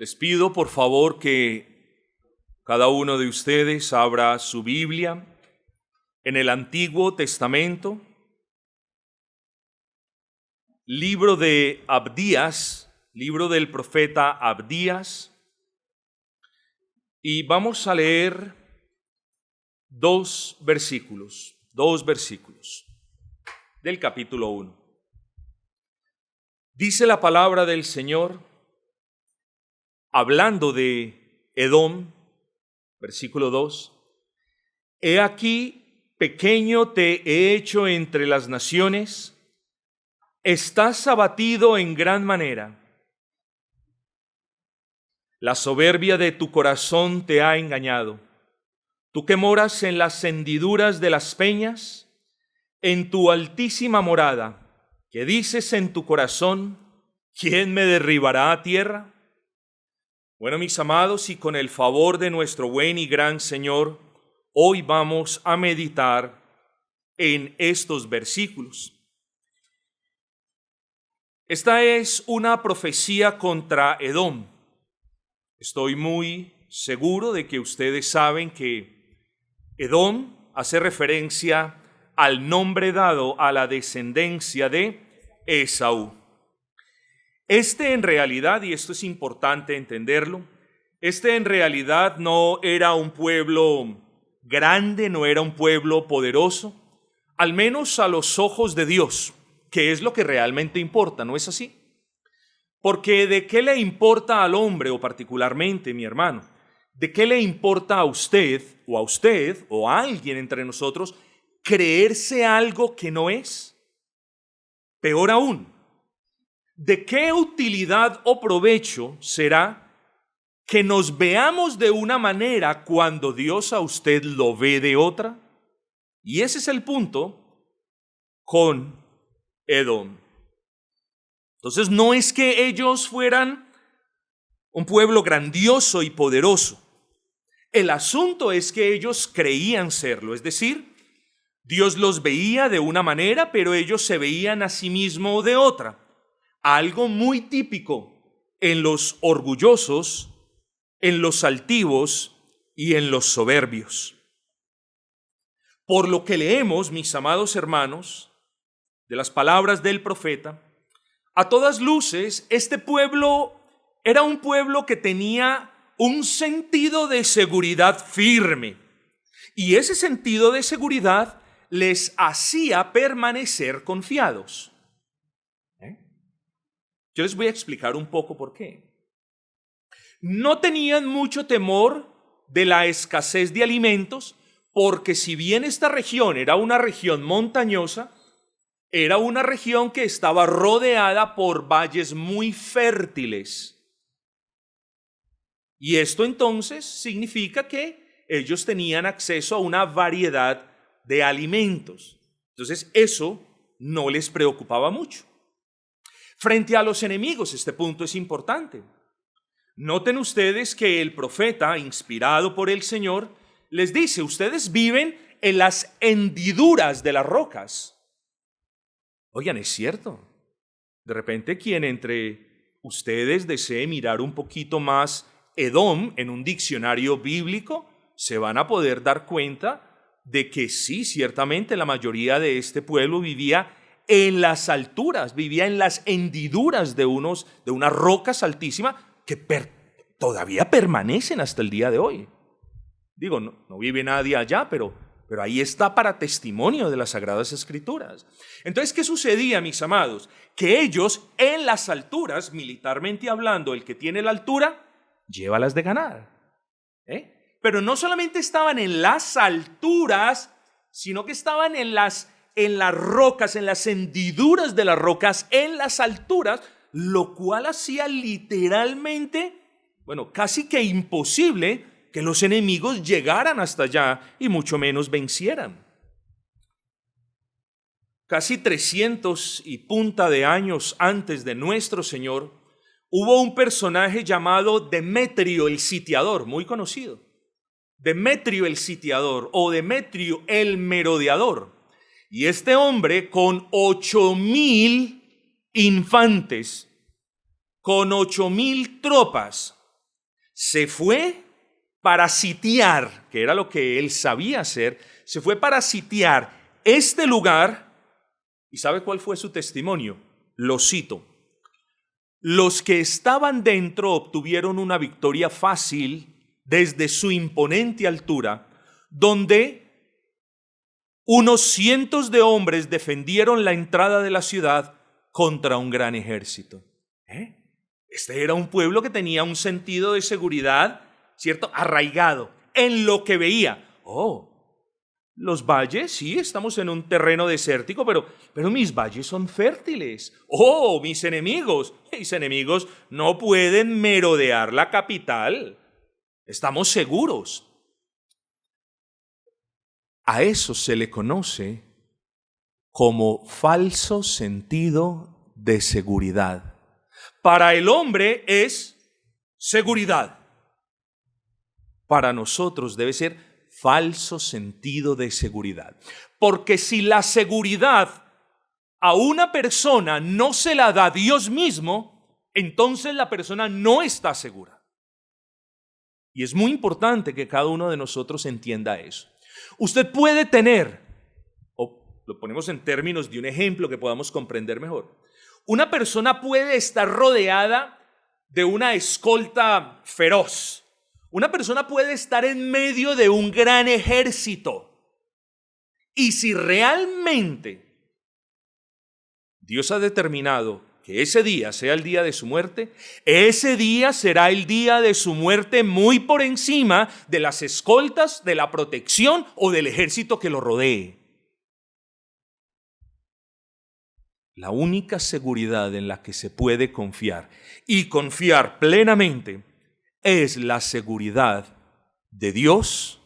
Les pido por favor que cada uno de ustedes abra su Biblia en el Antiguo Testamento, libro de Abdías, libro del profeta Abdías, y vamos a leer dos versículos del capítulo 1. Dice la palabra del Señor, hablando de Edom, versículo 2, He aquí, pequeño te he hecho entre las naciones, estás abatido en gran manera. La soberbia de tu corazón te ha engañado. Tú que moras en las hendiduras de las peñas, en tu altísima morada, que dices en tu corazón, ¿quién me derribará a tierra? Bueno, mis amados, y con el favor de nuestro buen y gran Señor, hoy vamos a meditar en estos versículos. Esta es una profecía contra Edom. Estoy muy seguro de que ustedes saben que Edom hace referencia al nombre dado a la descendencia de Esaú. En realidad, y esto es importante entenderlo, en realidad no era un pueblo grande, no era un pueblo poderoso, al menos a los ojos de Dios, que es lo que realmente importa, ¿no es así? Porque ¿de qué le importa al hombre, o particularmente, mi hermano, de qué le importa a usted o a alguien entre nosotros creerse algo que no es? Peor aún, ¿de qué utilidad o provecho será que nos veamos de una manera cuando Dios a usted lo ve de otra? Y ese es el punto con Edom. Entonces no es que ellos fueran un pueblo grandioso y poderoso. El asunto es que ellos creían serlo, es decir, Dios los veía de una manera, pero ellos se veían a sí mismos de otra. Algo muy típico en los orgullosos, en los altivos y en los soberbios. Por lo que leemos, mis amados hermanos, de las palabras del profeta, a todas luces, este pueblo era un pueblo que tenía un sentido de seguridad firme. Y ese sentido de seguridad les hacía permanecer confiados. Yo les voy a explicar un poco por qué. No tenían mucho temor de la escasez de alimentos, porque si bien esta región era una región montañosa, era una región que estaba rodeada por valles muy fértiles. Y esto entonces significa que ellos tenían acceso a una variedad de alimentos. Entonces eso no les preocupaba mucho. Frente a los enemigos, este punto es importante. Noten ustedes que el profeta, inspirado por el Señor, les dice, ustedes viven en las hendiduras de las rocas. Oigan, es cierto. De repente, quien entre ustedes desee mirar un poquito más Edom en un diccionario bíblico, se van a poder dar cuenta de que sí, ciertamente la mayoría de este pueblo vivía en las alturas, vivía en las hendiduras de unas rocas altísimas que todavía permanecen hasta el día de hoy. Digo, no vive nadie allá, pero ahí está para testimonio de las Sagradas Escrituras. Entonces, ¿qué sucedía, mis amados? Que ellos en las alturas, militarmente hablando, el que tiene la altura, lleva las de ganar. Pero no solamente estaban en las alturas, sino que estaban en las rocas, en las hendiduras de las rocas, en las alturas, lo cual hacía literalmente, casi que imposible que los enemigos llegaran hasta allá y mucho menos vencieran. Casi 300 y punta de años antes de nuestro Señor, hubo un personaje llamado Demetrio el Sitiador, muy conocido. Demetrio el Sitiador o Demetrio el Merodeador. Y este hombre con 8,000 infantes, con 8,000 tropas, se fue para sitiar, que era lo que él sabía hacer, se fue para sitiar este lugar. ¿Y sabe cuál fue su testimonio? Lo cito: los que estaban dentro obtuvieron una victoria fácil desde su imponente altura, donde unos cientos de hombres defendieron la entrada de la ciudad contra un gran ejército. Este era un pueblo que tenía un sentido de seguridad, ¿cierto?, arraigado en lo que veía. Los valles, sí, estamos en un terreno desértico, pero mis valles son fértiles. Mis enemigos no pueden merodear la capital. Estamos seguros. A eso se le conoce como falso sentido de seguridad. Para el hombre es seguridad. Para nosotros debe ser falso sentido de seguridad. Porque si la seguridad a una persona no se la da Dios mismo, entonces la persona no está segura. Y es muy importante que cada uno de nosotros entienda eso. Usted puede tener, o lo ponemos en términos de un ejemplo que podamos comprender mejor, una persona puede estar rodeada de una escolta feroz. Una persona puede estar en medio de un gran ejército. Y si realmente Dios ha determinado que ese día sea el día de su muerte, ese día será el día de su muerte muy por encima de las escoltas, de la protección o del ejército que lo rodee. La única seguridad en la que se puede confiar y confiar plenamente es la seguridad de Dios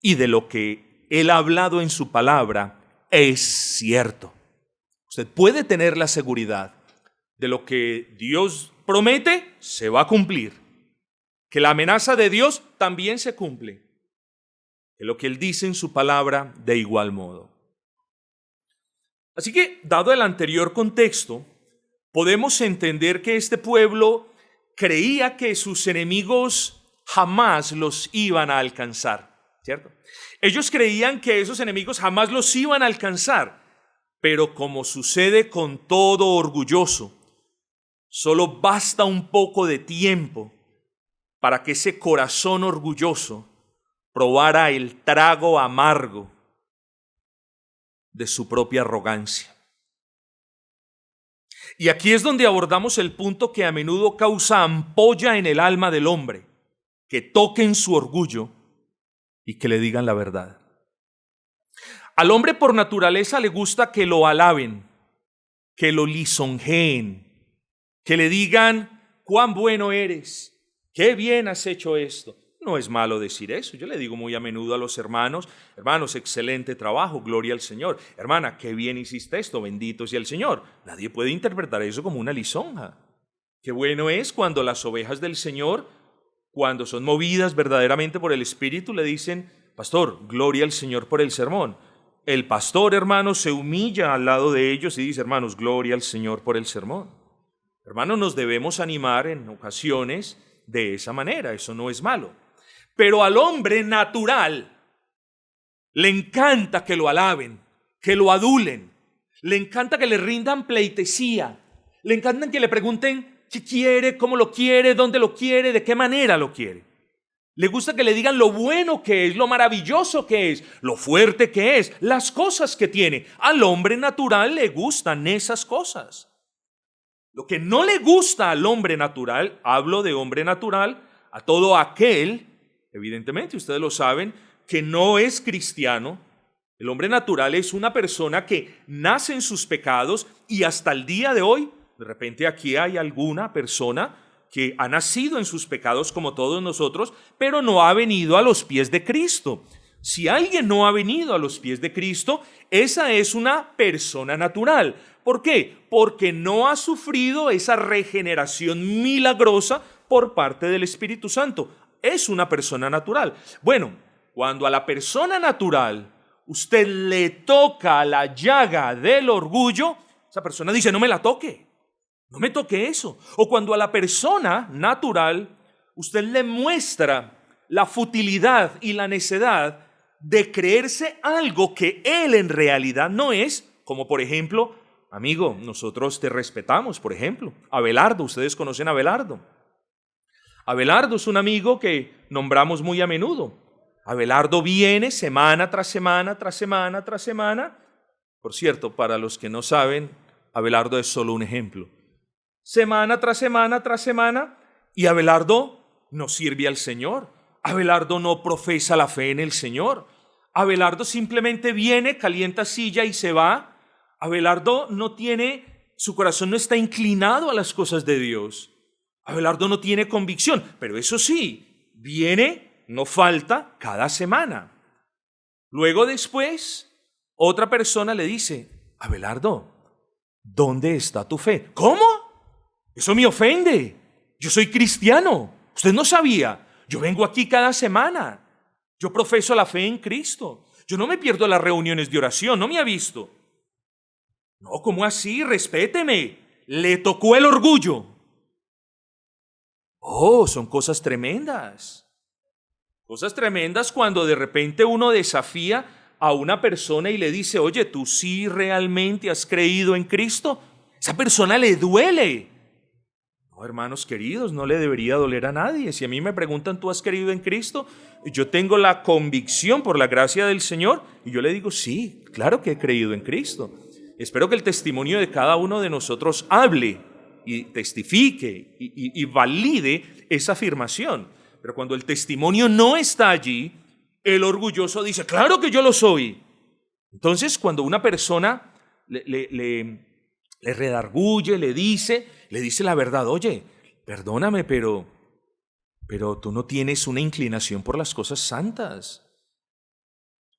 y de lo que Él ha hablado en su palabra es cierto. Usted puede tener la seguridad de lo que Dios promete se va a cumplir, que la amenaza de Dios también se cumple, que lo que Él dice en su palabra de igual modo. Así que, dado el anterior contexto, podemos entender que este pueblo creía que sus enemigos jamás los iban a alcanzar, ¿cierto? Ellos creían que esos enemigos jamás los iban a alcanzar, pero como sucede con todo orgulloso, solo basta un poco de tiempo para que ese corazón orgulloso probara el trago amargo de su propia arrogancia. Y aquí es donde abordamos el punto que a menudo causa ampolla en el alma del hombre, que toquen su orgullo y que le digan la verdad. Al hombre por naturaleza le gusta que lo alaben, que lo lisonjeen, que le digan cuán bueno eres, qué bien has hecho esto. No es malo decir eso. Yo le digo muy a menudo a los hermanos, excelente trabajo, gloria al Señor. Hermana, qué bien hiciste esto, bendito sea el Señor. Nadie puede interpretar eso como una lisonja. Qué bueno es cuando las ovejas del Señor, cuando son movidas verdaderamente por el Espíritu, le dicen, pastor, gloria al Señor por el sermón. El pastor, hermanos, se humilla al lado de ellos y dice, hermanos, gloria al Señor por el sermón. Hermanos, nos debemos animar en ocasiones de esa manera, eso no es malo. Pero al hombre natural le encanta que lo alaben, que lo adulen, le encanta que le rindan pleitesía, le encanta que le pregunten qué quiere, cómo lo quiere, dónde lo quiere, de qué manera lo quiere. Le gusta que le digan lo bueno que es, lo maravilloso que es, lo fuerte que es, las cosas que tiene. Al hombre natural le gustan esas cosas. Lo que no le gusta al hombre natural, hablo de hombre natural, a todo aquel, evidentemente ustedes lo saben, que no es cristiano. El hombre natural es una persona que nace en sus pecados y hasta el día de hoy, de repente aquí hay alguna persona que ha nacido en sus pecados como todos nosotros, pero no ha venido a los pies de Cristo. Si alguien no ha venido a los pies de Cristo, esa es una persona natural. ¿Por qué? Porque no ha sufrido esa regeneración milagrosa por parte del Espíritu Santo. Es una persona natural. Bueno, cuando a la persona natural usted le toca la llaga del orgullo, esa persona dice, no me la toque, no me toque eso. O cuando a la persona natural usted le muestra la futilidad y la necedad de creerse algo que él en realidad no es, como por ejemplo, amigo, nosotros te respetamos, por ejemplo, Abelardo, ustedes conocen a Abelardo. Abelardo es un amigo que nombramos muy a menudo. Abelardo viene semana tras semana, tras semana, tras semana. Por cierto, para los que no saben, Abelardo es solo un ejemplo. Semana tras semana, tras semana, y Abelardo no sirve al Señor. Abelardo no profesa la fe en el Señor. Abelardo simplemente viene, calienta silla y se va. Abelardo no tiene, su corazón no está inclinado a las cosas de Dios. Abelardo no tiene convicción, pero eso sí, viene, no falta, cada semana. Luego después, otra persona le dice, Abelardo, ¿dónde está tu fe? ¿Cómo? Eso me ofende. Yo soy cristiano. Usted no sabía. Yo vengo aquí cada semana. Yo profeso la fe en Cristo. Yo no me pierdo las reuniones de oración. ¿No me ha visto? No, ¿cómo así? Respéteme. Le tocó el orgullo. Oh, son cosas tremendas. Cosas tremendas cuando de repente uno desafía a una persona y le dice, oye, ¿tú sí realmente has creído en Cristo? Esa persona le duele. No, hermanos queridos, no le debería doler a nadie. Si a mí me preguntan, ¿tú has creído en Cristo? Yo tengo la convicción por la gracia del Señor y yo le digo, sí, claro que he creído en Cristo. Espero que el testimonio de cada uno de nosotros hable y testifique y valide esa afirmación. Pero cuando el testimonio no está allí, el orgulloso dice, claro que yo lo soy. Entonces, cuando una persona le redarguye, le dice la verdad, oye, perdóname, pero tú no tienes una inclinación por las cosas santas.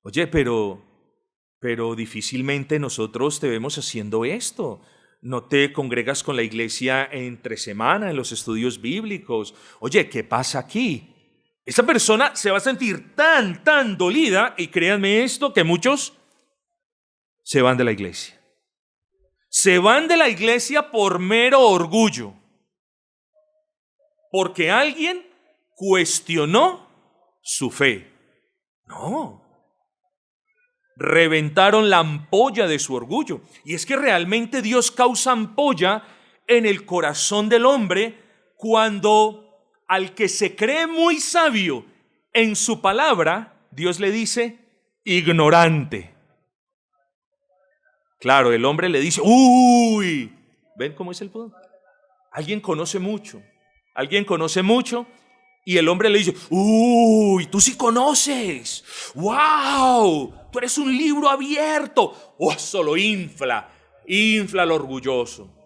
Oye, pero difícilmente nosotros te vemos haciendo esto. No te congregas con la iglesia entre semana en los estudios bíblicos. Oye, ¿qué pasa aquí? Esa persona se va a sentir tan dolida, y créanme esto, que muchos se van de la iglesia. Se van de la iglesia por mero orgullo, porque alguien cuestionó su fe. No. Reventaron la ampolla de su orgullo. Y es que realmente Dios causa ampolla en el corazón del hombre cuando al que se cree muy sabio en su palabra, Dios le dice ignorante. Claro, el hombre le dice, uy, ¿ven cómo es el punto? Alguien conoce mucho y el hombre le dice, uy, tú sí conoces, wow, tú eres un libro abierto. Oh, eso lo infla al orgulloso.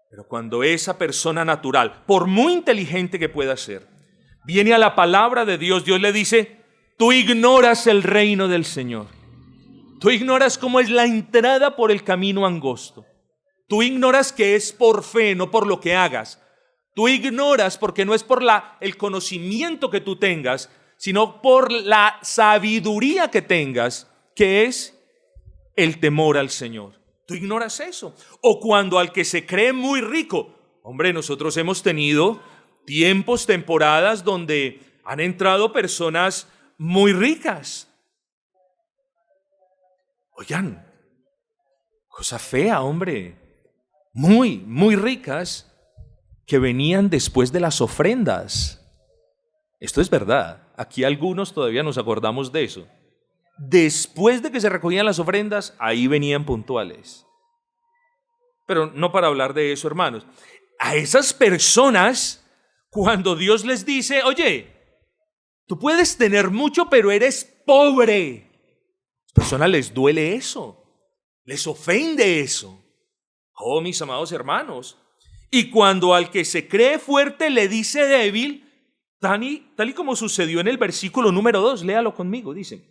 Pero cuando esa persona natural, por muy inteligente que pueda ser, viene a la palabra de Dios, Dios le dice, tú ignoras el reino del Señor. Tú ignoras cómo es la entrada por el camino angosto. Tú ignoras que es por fe, no por lo que hagas. Tú ignoras porque no es por el conocimiento que tú tengas, sino por la sabiduría que tengas, que es el temor al Señor. Tú ignoras eso. O cuando al que se cree muy rico, hombre, nosotros hemos tenido tiempos, temporadas donde han entrado personas muy ricas. Oigan, cosa fea, hombre. Muy ricas que venían después de las ofrendas. Esto es verdad. Aquí algunos todavía nos acordamos de eso. Después de que se recogían las ofrendas, ahí venían puntuales. Pero no para hablar de eso, hermanos. A esas personas, cuando Dios les dice, oye, tú puedes tener mucho, pero eres pobre. A las personas les duele eso. Les ofende eso. Oh, mis amados hermanos. Y cuando al que se cree fuerte le dice débil, tal y como sucedió en el versículo número 2, léalo conmigo, dice,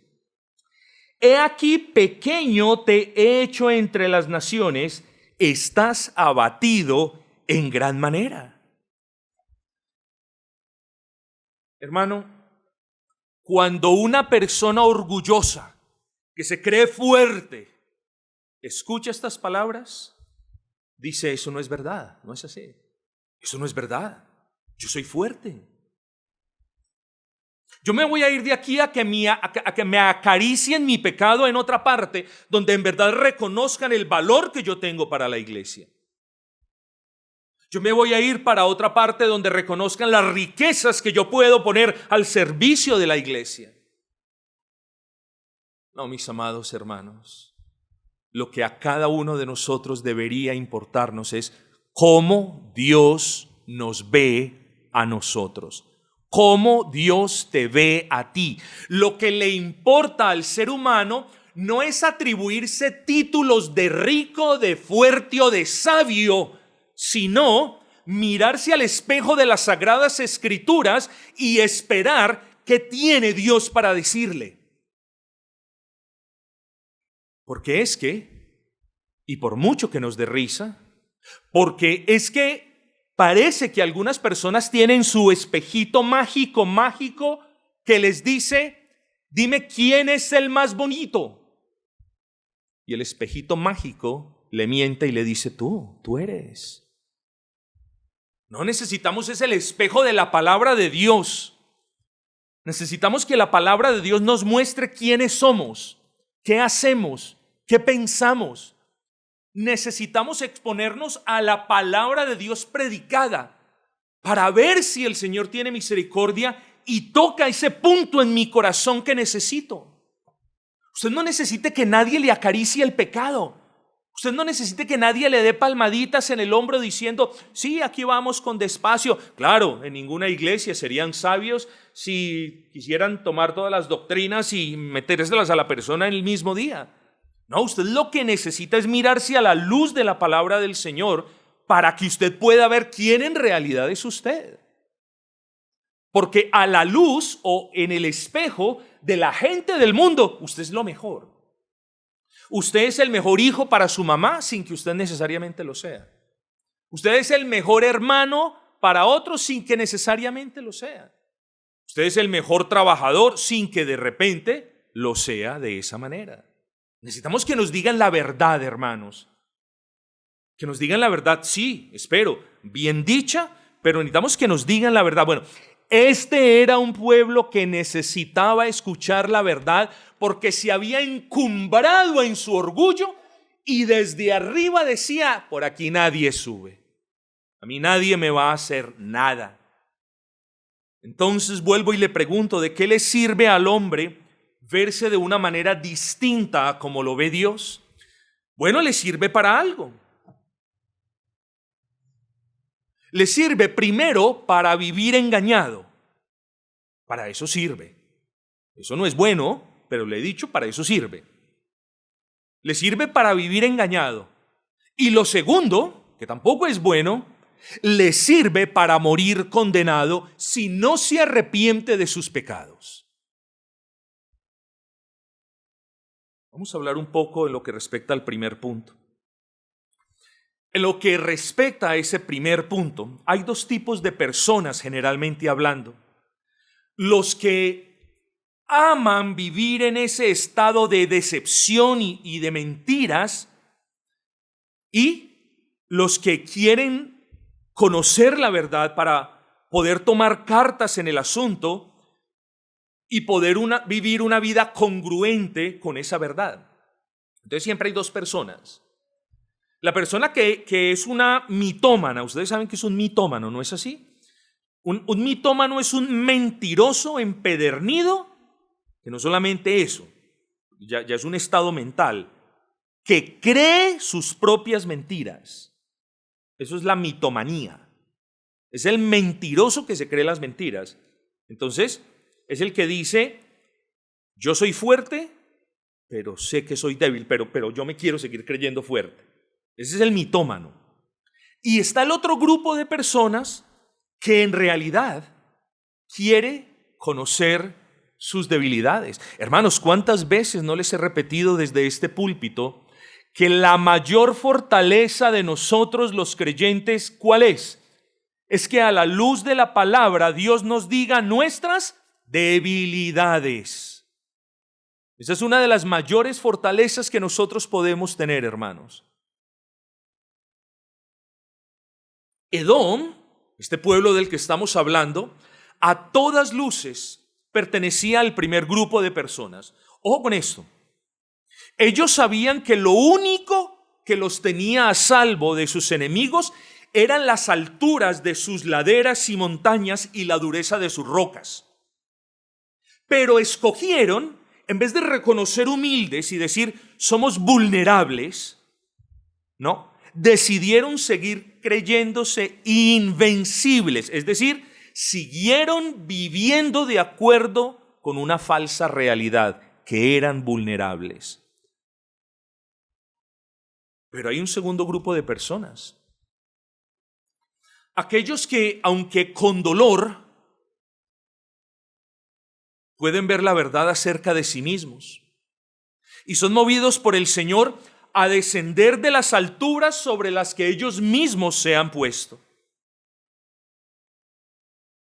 he aquí pequeño te he hecho entre las naciones, estás abatido en gran manera. Hermano, cuando una persona orgullosa, que se cree fuerte, escucha estas palabras, dice, eso no es verdad, no es así. Eso no es verdad. Yo soy fuerte. Yo me voy a ir de aquí a que me acaricien mi pecado en otra parte, donde en verdad reconozcan el valor que yo tengo para la iglesia. Yo me voy a ir para otra parte donde reconozcan las riquezas que yo puedo poner al servicio de la iglesia. No, mis amados hermanos, lo que a cada uno de nosotros debería importarnos es cómo Dios nos ve a nosotros. Cómo Dios te ve a ti. Lo que le importa al ser humano no es atribuirse títulos de rico, de fuerte o de sabio, sino mirarse al espejo de las Sagradas Escrituras y esperar qué tiene Dios para decirle. Porque es que, y por mucho que nos dé risa, porque es que parece que algunas personas tienen su espejito mágico que les dice, dime quién es el más bonito. Y el espejito mágico le miente y le dice, tú eres. No necesitamos el espejo de la palabra de Dios. Necesitamos que la palabra de Dios nos muestre quiénes somos, qué hacemos, qué pensamos. Necesitamos exponernos a la palabra de Dios predicada para ver si el Señor tiene misericordia y toca ese punto en mi corazón que necesito. Usted no necesita que nadie le acaricie el pecado. Usted no necesita que nadie le dé palmaditas en el hombro diciendo, sí, aquí vamos con despacio. Claro, en ninguna iglesia serían sabios si quisieran tomar todas las doctrinas y metérselas a la persona en el mismo día. No, usted lo que necesita es mirarse a la luz de la palabra del Señor para que usted pueda ver quién en realidad es usted. Porque a la luz o en el espejo de la gente del mundo, usted es lo mejor. Usted es el mejor hijo para su mamá sin que usted necesariamente lo sea. Usted es el mejor hermano para otros sin que necesariamente lo sea. Usted es el mejor trabajador sin que de repente lo sea de esa manera. Necesitamos que nos digan la verdad, hermanos. Que nos digan la verdad, sí, espero, bien dicha, pero necesitamos que nos digan la verdad. Bueno, este era un pueblo que necesitaba escuchar la verdad porque se había encumbrado en su orgullo y desde arriba decía, por aquí nadie sube. A mí nadie me va a hacer nada. Entonces vuelvo y le pregunto, ¿de qué le sirve al hombre verse de una manera distinta a como lo ve Dios? Bueno, le sirve para algo. Le sirve primero para vivir engañado. Para eso sirve. Eso no es bueno, pero le he dicho, para eso sirve. Le sirve para vivir engañado. Y lo segundo, que tampoco es bueno, le sirve para morir condenado si no se arrepiente de sus pecados. Vamos a hablar un poco en lo que respecta al primer punto. En lo que respecta a ese primer punto, hay dos tipos de personas generalmente hablando. Los que aman vivir en ese estado de decepción y de mentiras, y los que quieren conocer la verdad para poder tomar cartas en el asunto y poder vivir una vida congruente con esa verdad. Entonces siempre hay dos personas. La persona que es una mitómana, ustedes saben que es un mitómano, ¿no es así? Un mitómano es un mentiroso empedernido, que no solamente eso, ya es un estado mental, que cree sus propias mentiras. Eso es la mitomanía. Es el mentiroso que se cree las mentiras. Entonces, es el que dice, yo soy fuerte, pero sé que soy débil, pero yo me quiero seguir creyendo fuerte. Ese es el mitómano. Y está el otro grupo de personas que en realidad quiere conocer sus debilidades. Hermanos, ¿cuántas veces no les he repetido desde este púlpito que la mayor fortaleza de nosotros los creyentes, ¿cuál es? Es que a la luz de la palabra Dios nos diga nuestras debilidades. Esa es una de las mayores fortalezas que nosotros podemos tener, hermanos. Edom este pueblo del que estamos hablando, a todas luces pertenecía al primer grupo de personas. Ojo con esto. Ellos sabían que lo único que los tenía a salvo de sus enemigos eran las alturas de sus laderas y montañas y la dureza de sus rocas. Pero escogieron, en vez de reconocer humildes y decir, somos vulnerables, ¿no? Decidieron seguir creyéndose invencibles, es decir, siguieron viviendo de acuerdo con una falsa realidad, que eran vulnerables. Pero hay un segundo grupo de personas. Aquellos que, aunque con dolor, pueden ver la verdad acerca de sí mismos y son movidos por el Señor a descender de las alturas sobre las que ellos mismos se han puesto.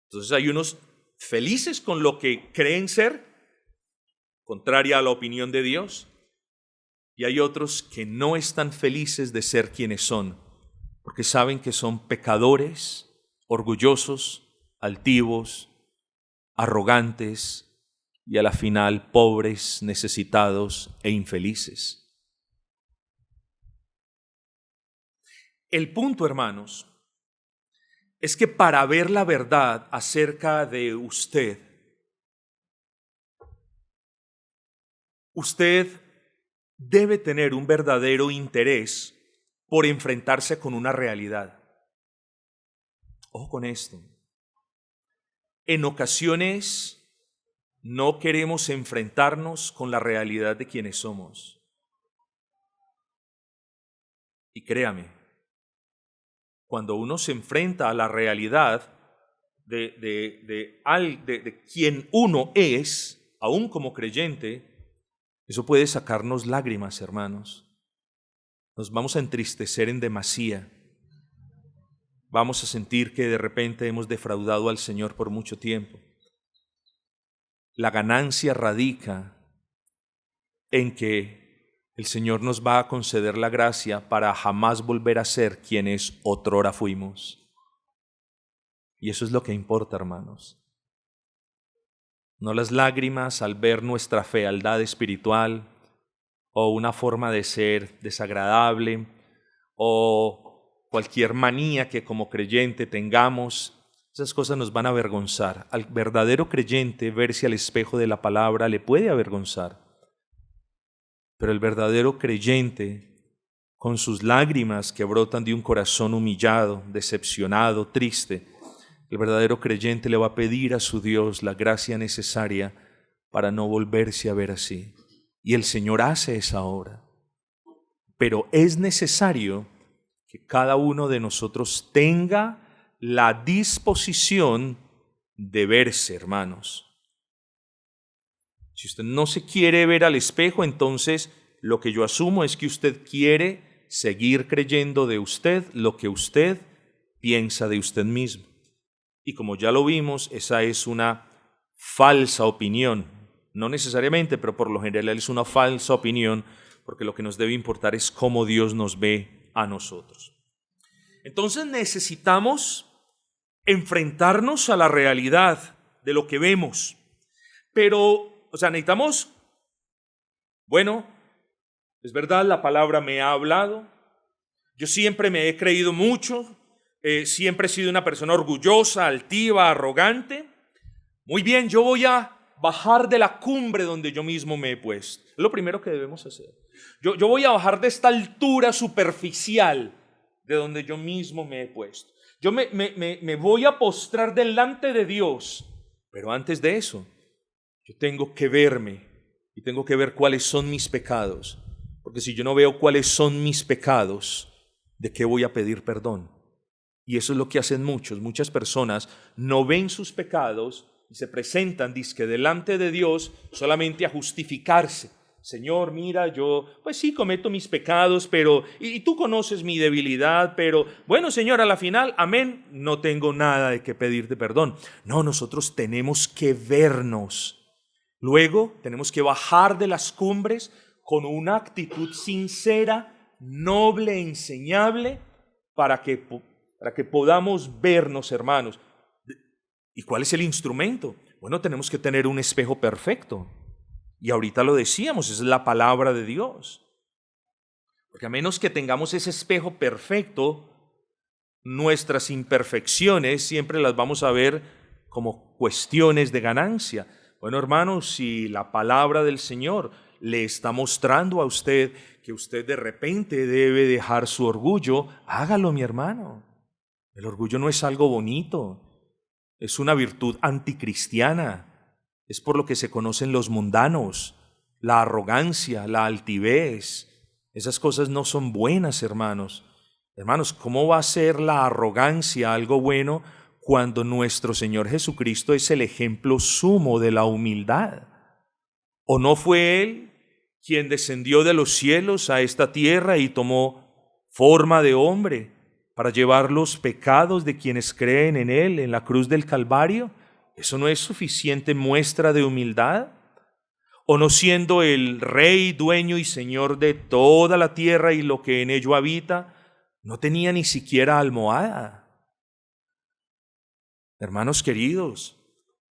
Entonces hay unos felices con lo que creen ser, contraria a la opinión de Dios, y hay otros que no están felices de ser quienes son, porque saben que son pecadores, orgullosos, altivos, arrogantes y a la final pobres, necesitados e infelices. El punto, hermanos, es que para ver la verdad acerca de usted, usted debe tener un verdadero interés por enfrentarse con una realidad. Ojo con esto. En ocasiones no queremos enfrentarnos con la realidad de quienes somos. Y créame, cuando uno se enfrenta a la realidad de quien uno es, aún como creyente, eso puede sacarnos lágrimas, hermanos. Nos vamos a entristecer en demasía. Vamos a sentir que de repente hemos defraudado al Señor por mucho tiempo. La ganancia radica en que el Señor nos va a conceder la gracia para jamás volver a ser quienes otrora fuimos. Y eso es lo que importa, hermanos. No las lágrimas al ver nuestra fealdad espiritual o una forma de ser desagradable o cualquier manía que como creyente tengamos. Esas cosas nos van a avergonzar. Al verdadero creyente verse al espejo de la palabra le puede avergonzar. Pero el verdadero creyente, con sus lágrimas que brotan de un corazón humillado, decepcionado, triste, el verdadero creyente le va a pedir a su Dios la gracia necesaria para no volverse a ver así. Y el Señor hace esa obra. Pero es necesario que cada uno de nosotros tenga la disposición de verse, hermanos. Si usted no se quiere ver al espejo, entonces lo que yo asumo es que usted quiere seguir creyendo de usted lo que usted piensa de usted mismo. Y como ya lo vimos, esa es una falsa opinión. No necesariamente, pero por lo general es una falsa opinión, porque lo que nos debe importar es cómo Dios nos ve a nosotros. Entonces necesitamos enfrentarnos a la realidad de lo que vemos. Pero, necesitamos, es verdad, la palabra me ha hablado. Yo siempre me he creído mucho. Siempre he sido una persona orgullosa, altiva, arrogante. Muy bien, yo voy a bajar de la cumbre donde yo mismo me he puesto. Es lo primero que debemos hacer. Yo voy a bajar de esta altura superficial de donde yo mismo me he puesto. Yo me voy a postrar delante de Dios, pero antes de eso, yo tengo que verme y tengo que ver cuáles son mis pecados, porque si yo no veo cuáles son mis pecados, ¿de qué voy a pedir perdón? Y eso es lo que hacen muchas personas no ven sus pecados y se presentan dizque delante de Dios solamente a justificarse. Señor, mira, yo pues sí cometo mis pecados, pero y tú conoces mi debilidad, pero bueno, Señor, a la final, amén, no tengo nada de qué pedirte perdón. No, nosotros tenemos que vernos. Luego tenemos que bajar de las cumbres con una actitud sincera, noble, enseñable, para que para que podamos vernos, hermanos. ¿Y cuál es el instrumento? Bueno, tenemos que tener un espejo perfecto. Y ahorita lo decíamos, es la palabra de Dios. Porque a menos que tengamos ese espejo perfecto, nuestras imperfecciones siempre las vamos a ver como cuestiones de ganancia. Bueno, hermanos, si la palabra del Señor le está mostrando a usted que usted de repente debe dejar su orgullo, hágalo, mi hermano. El orgullo no es algo bonito, es una virtud anticristiana. Es por lo que se conocen los mundanos, la arrogancia, la altivez. Esas cosas no son buenas, hermanos. Hermanos, ¿cómo va a ser la arrogancia algo bueno cuando nuestro Señor Jesucristo es el ejemplo sumo de la humildad? ¿O no fue Él quien descendió de los cielos a esta tierra y tomó forma de hombre para llevar los pecados de quienes creen en Él en la cruz del Calvario? ¿Eso no es suficiente muestra de humildad? ¿O no siendo el Rey, dueño y Señor de toda la tierra y lo que en ello habita, no tenía ni siquiera almohada? Hermanos queridos,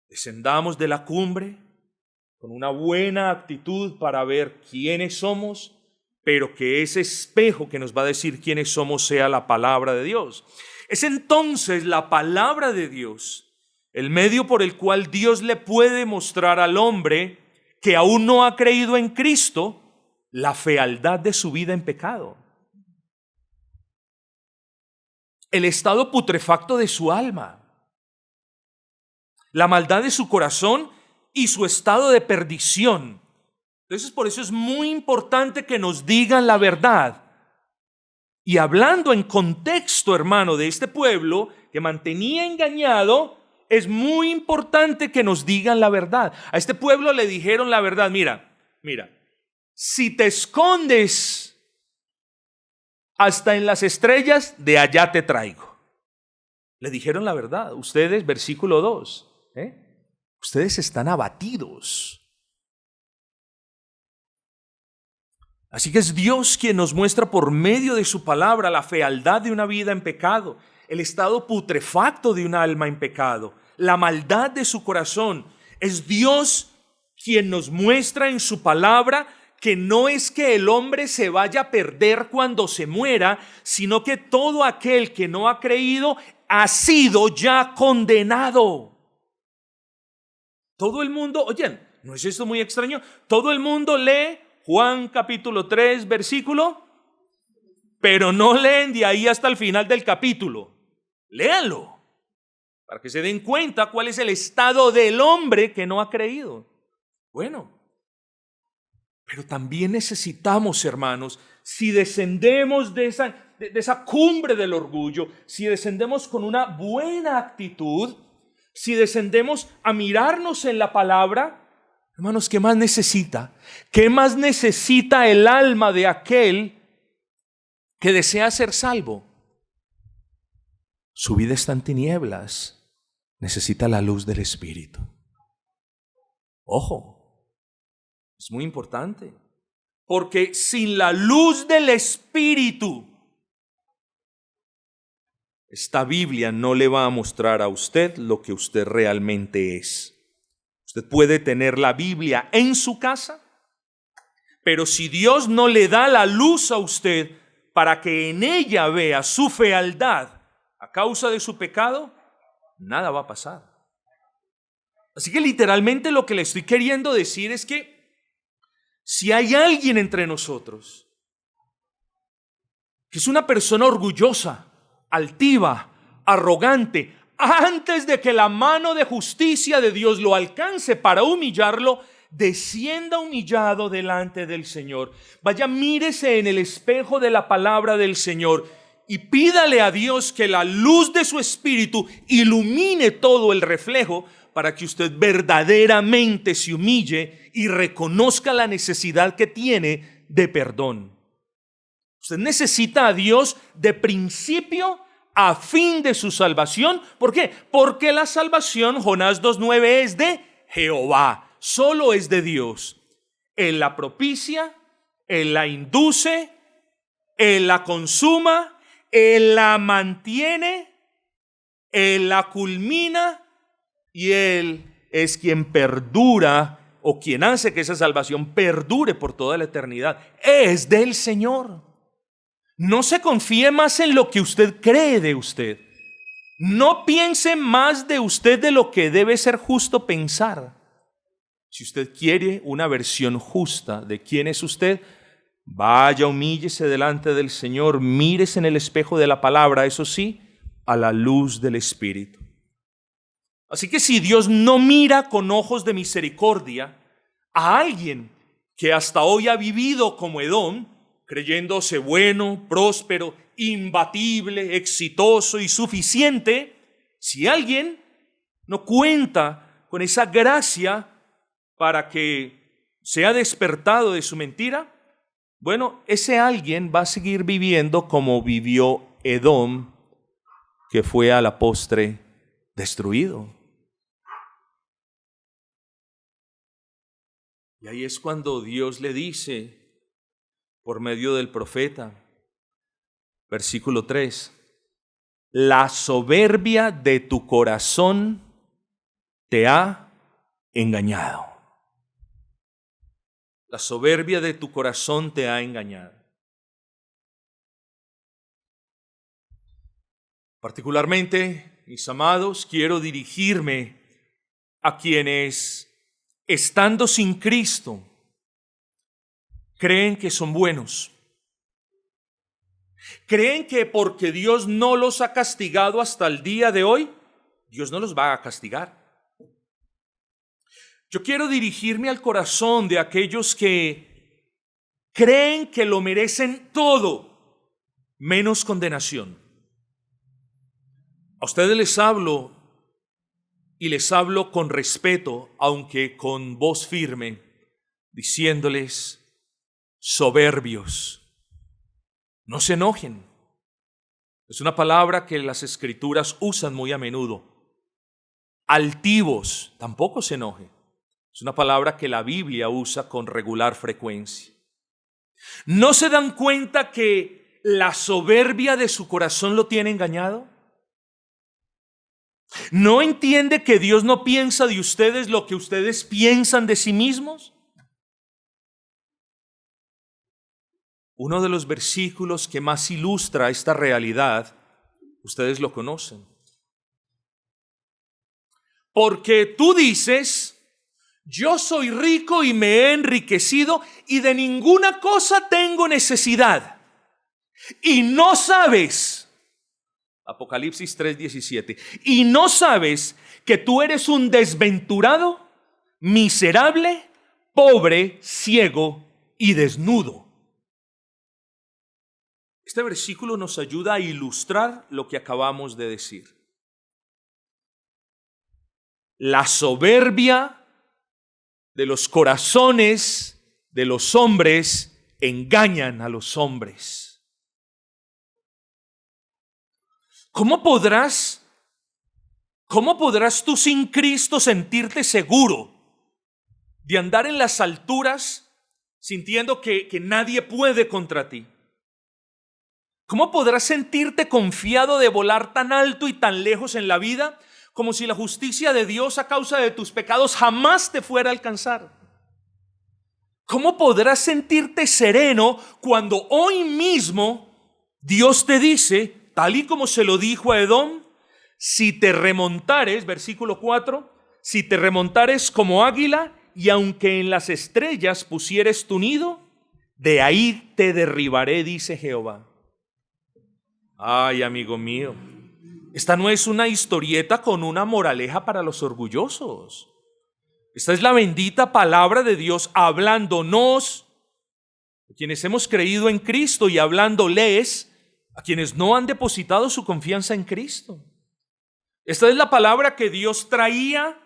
descendamos de la cumbre con una buena actitud para ver quiénes somos, pero que ese espejo que nos va a decir quiénes somos sea la palabra de Dios. Es entonces la palabra de Dios el medio por el cual Dios le puede mostrar al hombre que aún no ha creído en Cristo la fealdad de su vida en pecado, el estado putrefacto de su alma, la maldad de su corazón y su estado de perdición. Entonces, por eso es muy importante que nos digan la verdad. Y hablando en contexto, hermano, de este pueblo que mantenía engañado, es muy importante que nos digan la verdad. A este pueblo le dijeron la verdad: mira, si te escondes hasta en las estrellas, de allá te traigo. Le dijeron la verdad. Ustedes, versículo 2, ustedes están abatidos. Así que es Dios quien nos muestra por medio de su palabra la fealdad de una vida en pecado, el estado putrefacto de un alma en pecado, la maldad de su corazón. Es Dios quien nos muestra en su palabra que no es que el hombre se vaya a perder cuando se muera, sino que todo aquel que no ha creído ha sido ya condenado. Todo el mundo, oye, ¿no es esto muy extraño? Todo el mundo lee Juan capítulo 3, versículo, pero no leen de ahí hasta el final del capítulo. Léanlo para que se den cuenta cuál es el estado del hombre que no ha creído. Bueno, pero también necesitamos, hermanos, si descendemos de esa cumbre del orgullo, si descendemos con una buena actitud, si descendemos a mirarnos en la palabra, hermanos, ¿qué más necesita? ¿Qué más necesita el alma de aquel que desea ser salvo? Su vida está en tinieblas. Necesita la luz del Espíritu. Ojo, es muy importante. Porque sin la luz del Espíritu, esta Biblia no le va a mostrar a usted lo que usted realmente es. Usted puede tener la Biblia en su casa, pero si Dios no le da la luz a usted para que en ella vea su fealdad a causa de su pecado, nada va a pasar. Así que literalmente lo que le estoy queriendo decir es que si hay alguien entre nosotros que es una persona orgullosa, altiva, arrogante, antes de que la mano de justicia de Dios lo alcance para humillarlo, descienda humillado delante del Señor. Vaya, mírese en el espejo de la palabra del Señor y pídale a Dios que la luz de su Espíritu ilumine todo el reflejo para que usted verdaderamente se humille y reconozca la necesidad que tiene de perdón. Usted necesita a Dios de principio a fin de su salvación. ¿Por qué? Porque la salvación, Jonás 2:9, es de Jehová, solo es de Dios. Él la propicia, Él la induce, Él la consuma, Él la mantiene, Él la culmina y Él es quien perdura o quien hace que esa salvación perdure por toda la eternidad. Es del Señor. No se confíe más en lo que usted cree de usted. No piense más de usted de lo que debe ser justo pensar. Si usted quiere una versión justa de quién es usted, vaya, humíllese delante del Señor, mírese en el espejo de la palabra, eso sí, a la luz del Espíritu. Así que si Dios no mira con ojos de misericordia a alguien que hasta hoy ha vivido como Edom, creyéndose bueno, próspero, imbatible, exitoso y suficiente, si alguien no cuenta con esa gracia para que sea despertado de su mentira, bueno, ese alguien va a seguir viviendo como vivió Edom, que fue a la postre destruido. Y ahí es cuando Dios le dice, por medio del profeta, versículo 3, la soberbia de tu corazón te ha engañado. La soberbia de tu corazón te ha engañado. Particularmente, mis amados, quiero dirigirme a quienes, estando sin Cristo, creen que son buenos. Creen que porque Dios no los ha castigado hasta el día de hoy, Dios no los va a castigar. Yo quiero dirigirme al corazón de aquellos que creen que lo merecen todo, menos condenación. A ustedes les hablo y les hablo con respeto, aunque con voz firme, diciéndoles, soberbios, no se enojen. Es una palabra que las Escrituras usan muy a menudo. Altivos, tampoco se enojen. Es una palabra que la Biblia usa con regular frecuencia. ¿No se dan cuenta que la soberbia de su corazón lo tiene engañado? ¿No entiende que Dios no piensa de ustedes lo que ustedes piensan de sí mismos? Uno de los versículos que más ilustra esta realidad, ustedes lo conocen. Porque tú dices, yo soy rico y me he enriquecido y de ninguna cosa tengo necesidad. Y no sabes, Apocalipsis 3:17, y no sabes que tú eres un desventurado, miserable, pobre, ciego y desnudo. Este versículo nos ayuda a ilustrar lo que acabamos de decir. La soberbia de los corazones de los hombres engañan a los hombres. ¿Cómo podrás tú sin Cristo sentirte seguro de andar en las alturas sintiendo que nadie puede contra ti? ¿Cómo podrás sentirte confiado de volar tan alto y tan lejos en la vida como si la justicia de Dios a causa de tus pecados jamás te fuera a alcanzar? ¿Cómo podrás sentirte sereno cuando hoy mismo Dios te dice, tal y como se lo dijo a Edom, si te remontares, versículo 4, si te remontares como águila y aunque en las estrellas pusieres tu nido, de ahí te derribaré, dice Jehová? Ay, amigo mío, esta no es una historieta con una moraleja para los orgullosos. Esta es la bendita palabra de Dios hablándonos, a quienes hemos creído en Cristo, y hablándoles a quienes no han depositado su confianza en Cristo. Esta es la palabra que Dios traía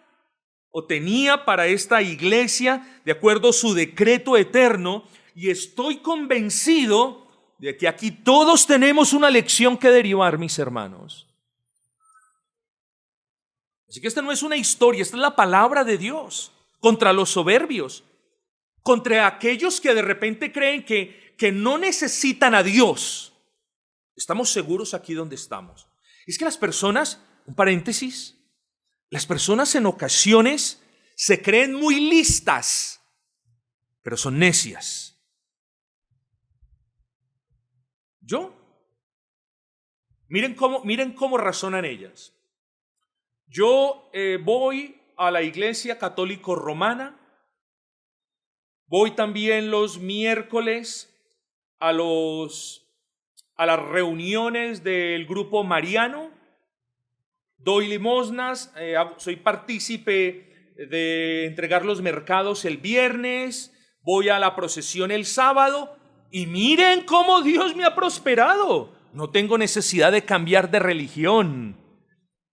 o tenía para esta iglesia de acuerdo a su decreto eterno, y estoy convencido de que aquí todos tenemos una lección que derivar, mis hermanos. Así que esta no es una historia, esta es la palabra de Dios contra los soberbios, contra aquellos que de repente creen que no necesitan a Dios, Estamos seguros aquí donde estamos. Es que las personas, un paréntesis, las personas en ocasiones se creen muy listas, pero son necias. Miren cómo razonan ellas. Yo voy a la iglesia católico romana, voy también los miércoles a las reuniones del grupo mariano, doy limosnas, soy partícipe de entregar los mercados el viernes, voy a la procesión el sábado y miren cómo Dios me ha prosperado. No tengo necesidad de cambiar de religión.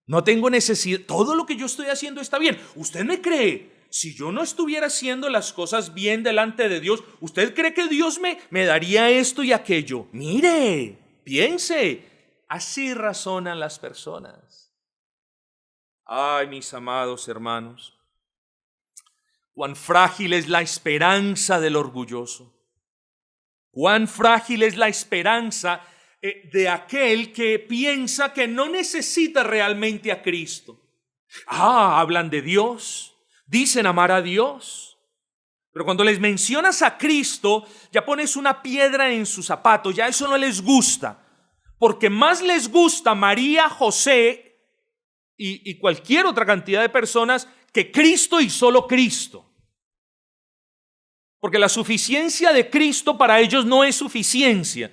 No tengo necesidad. Todo lo que yo estoy haciendo está bien. ¿Usted me cree? Si yo no estuviera haciendo las cosas bien delante de Dios, ¿usted cree que Dios me daría esto y aquello? Mire, piense. Así razonan las personas. Ay, mis amados hermanos, cuán frágil es la esperanza del orgulloso. Cuán frágil es la esperanza de aquel que piensa que no necesita realmente a Cristo. Hablan de Dios, dicen amar a Dios, pero cuando les mencionas a Cristo, ya pones una piedra en su zapato, ya eso no les gusta, porque más les gusta María, José y cualquier otra cantidad de personas que Cristo y solo Cristo. Porque la suficiencia de Cristo para ellos no es suficiencia.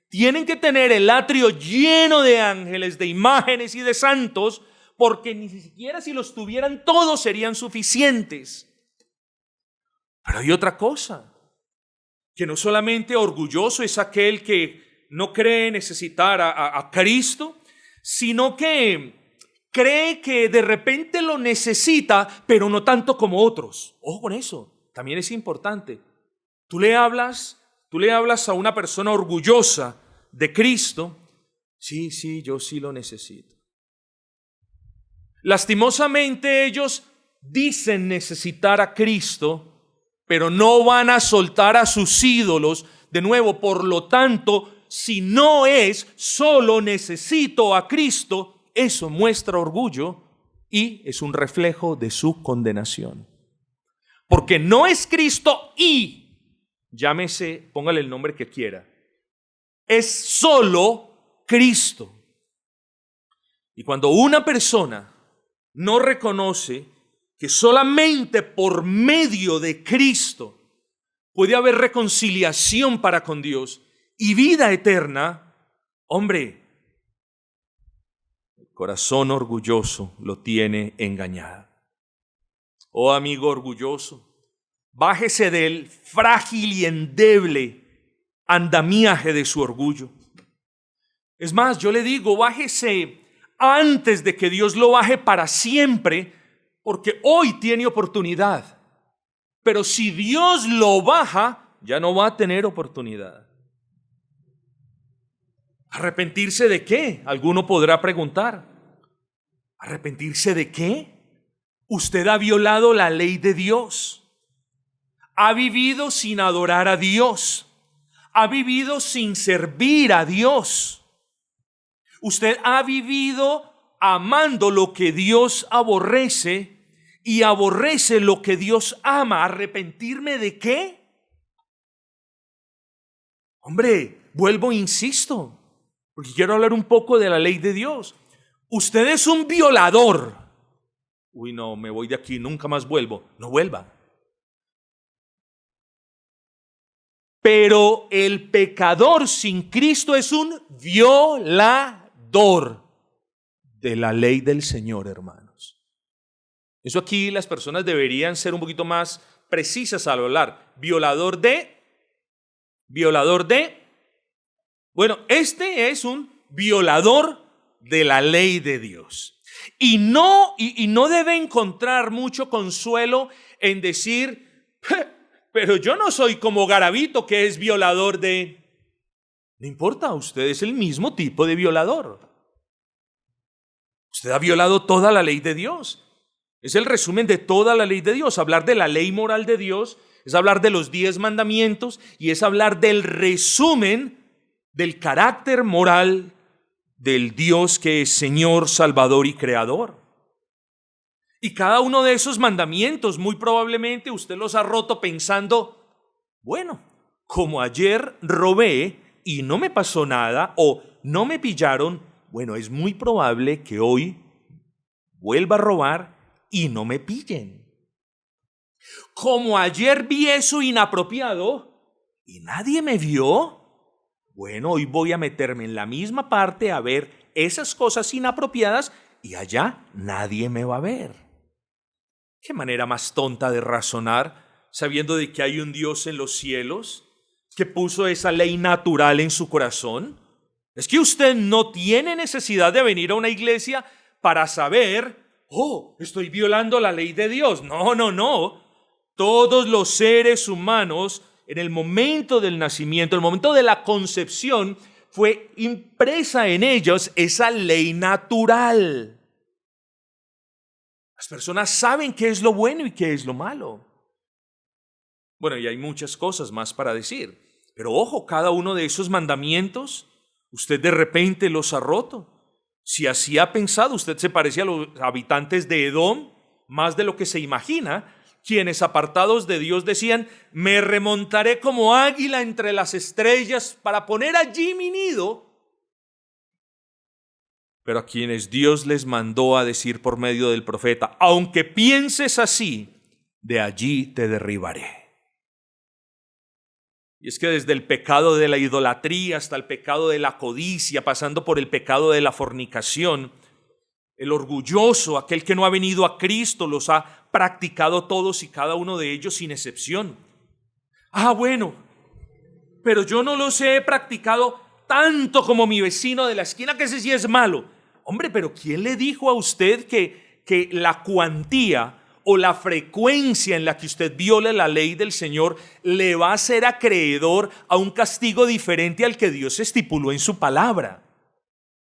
Tienen que tener el atrio lleno de ángeles, de imágenes y de santos, porque ni siquiera si los tuvieran todos serían suficientes. Pero hay otra cosa, que no solamente orgulloso es aquel que no cree necesitar a Cristo, sino que cree que de repente lo necesita, pero no tanto como otros. Ojo con eso, también es importante. Tú le hablas a una persona orgullosa de Cristo, sí, yo sí lo necesito. Lastimosamente ellos dicen necesitar a Cristo, pero no van a soltar a sus ídolos. De nuevo, por lo tanto, si no es solo necesito a Cristo, eso muestra orgullo y es un reflejo de su condenación. Porque no es Cristo y, llámese, póngale el nombre que quiera, es solo Cristo. Y cuando una persona no reconoce que solamente por medio de Cristo puede haber reconciliación para con Dios y vida eterna, hombre, el corazón orgulloso lo tiene engañado. Oh amigo orgulloso, bájese del frágil y endeble andamiaje de su orgullo. Es más, yo le digo, bájese antes de que Dios lo baje para siempre, porque hoy tiene oportunidad. Pero si Dios lo baja, ya no va a tener oportunidad. ¿Arrepentirse de qué? Alguno podrá preguntar. ¿Arrepentirse de qué? Usted ha violado la ley de Dios. Ha vivido sin adorar a Dios. Ha vivido sin servir a Dios. Usted ha vivido amando lo que Dios aborrece y aborrece lo que Dios ama. ¿Arrepentirme de qué? Hombre, vuelvo e insisto, porque quiero hablar un poco de la ley de Dios. Usted es un violador. Uy, no, me voy de aquí, nunca más vuelvo. No vuelva. Pero el pecador sin Cristo es un violador de la ley del Señor, hermanos. Eso aquí las personas deberían ser un poquito más precisas al hablar. Violador de. Bueno, este es un violador de la ley de Dios. Y no debe encontrar mucho consuelo en decir, pero yo no soy como Garavito que es violador de. No importa, usted es el mismo tipo de violador. Usted ha violado toda la ley de Dios. Es el resumen de toda la ley de Dios. Hablar de la ley moral de Dios es hablar de los 10 mandamientos y es hablar del resumen del carácter moral del Dios que es Señor, Salvador y Creador. Y cada uno de esos mandamientos muy probablemente usted los ha roto pensando, bueno, como ayer robé y no me pasó nada o no me pillaron, bueno, es muy probable que hoy vuelva a robar y no me pillen. Como ayer vi eso inapropiado y nadie me vio, bueno, hoy voy a meterme en la misma parte a ver esas cosas inapropiadas y allá nadie me va a ver. ¿Qué manera más tonta de razonar, sabiendo de que hay un Dios en los cielos que puso esa ley natural en su corazón? Es que usted no tiene necesidad de venir a una iglesia para saber, estoy violando la ley de Dios. No. Todos los seres humanos, en el momento del nacimiento, en el momento de la concepción, fue impresa en ellos esa ley natural. Las personas saben qué es lo bueno y qué es lo malo. Bueno, y hay muchas cosas más para decir. Pero ojo, cada uno de esos mandamientos, usted de repente los ha roto. Si así ha pensado, usted se parece a los habitantes de Edom, más de lo que se imagina, quienes apartados de Dios decían, me remontaré como águila entre las estrellas para poner allí mi nido. Pero a quienes Dios les mandó a decir por medio del profeta, aunque pienses así, de allí te derribaré. Y es que desde el pecado de la idolatría hasta el pecado de la codicia, pasando por el pecado de la fornicación, el orgulloso, aquel que no ha venido a Cristo, los ha practicado todos y cada uno de ellos sin excepción. Bueno, pero yo no los he practicado tanto como mi vecino de la esquina, que ese sí es malo. Hombre, pero ¿quién le dijo a usted que la cuantía o la frecuencia en la que usted viole la ley del Señor le va a hacer acreedor a un castigo diferente al que Dios estipuló en su palabra?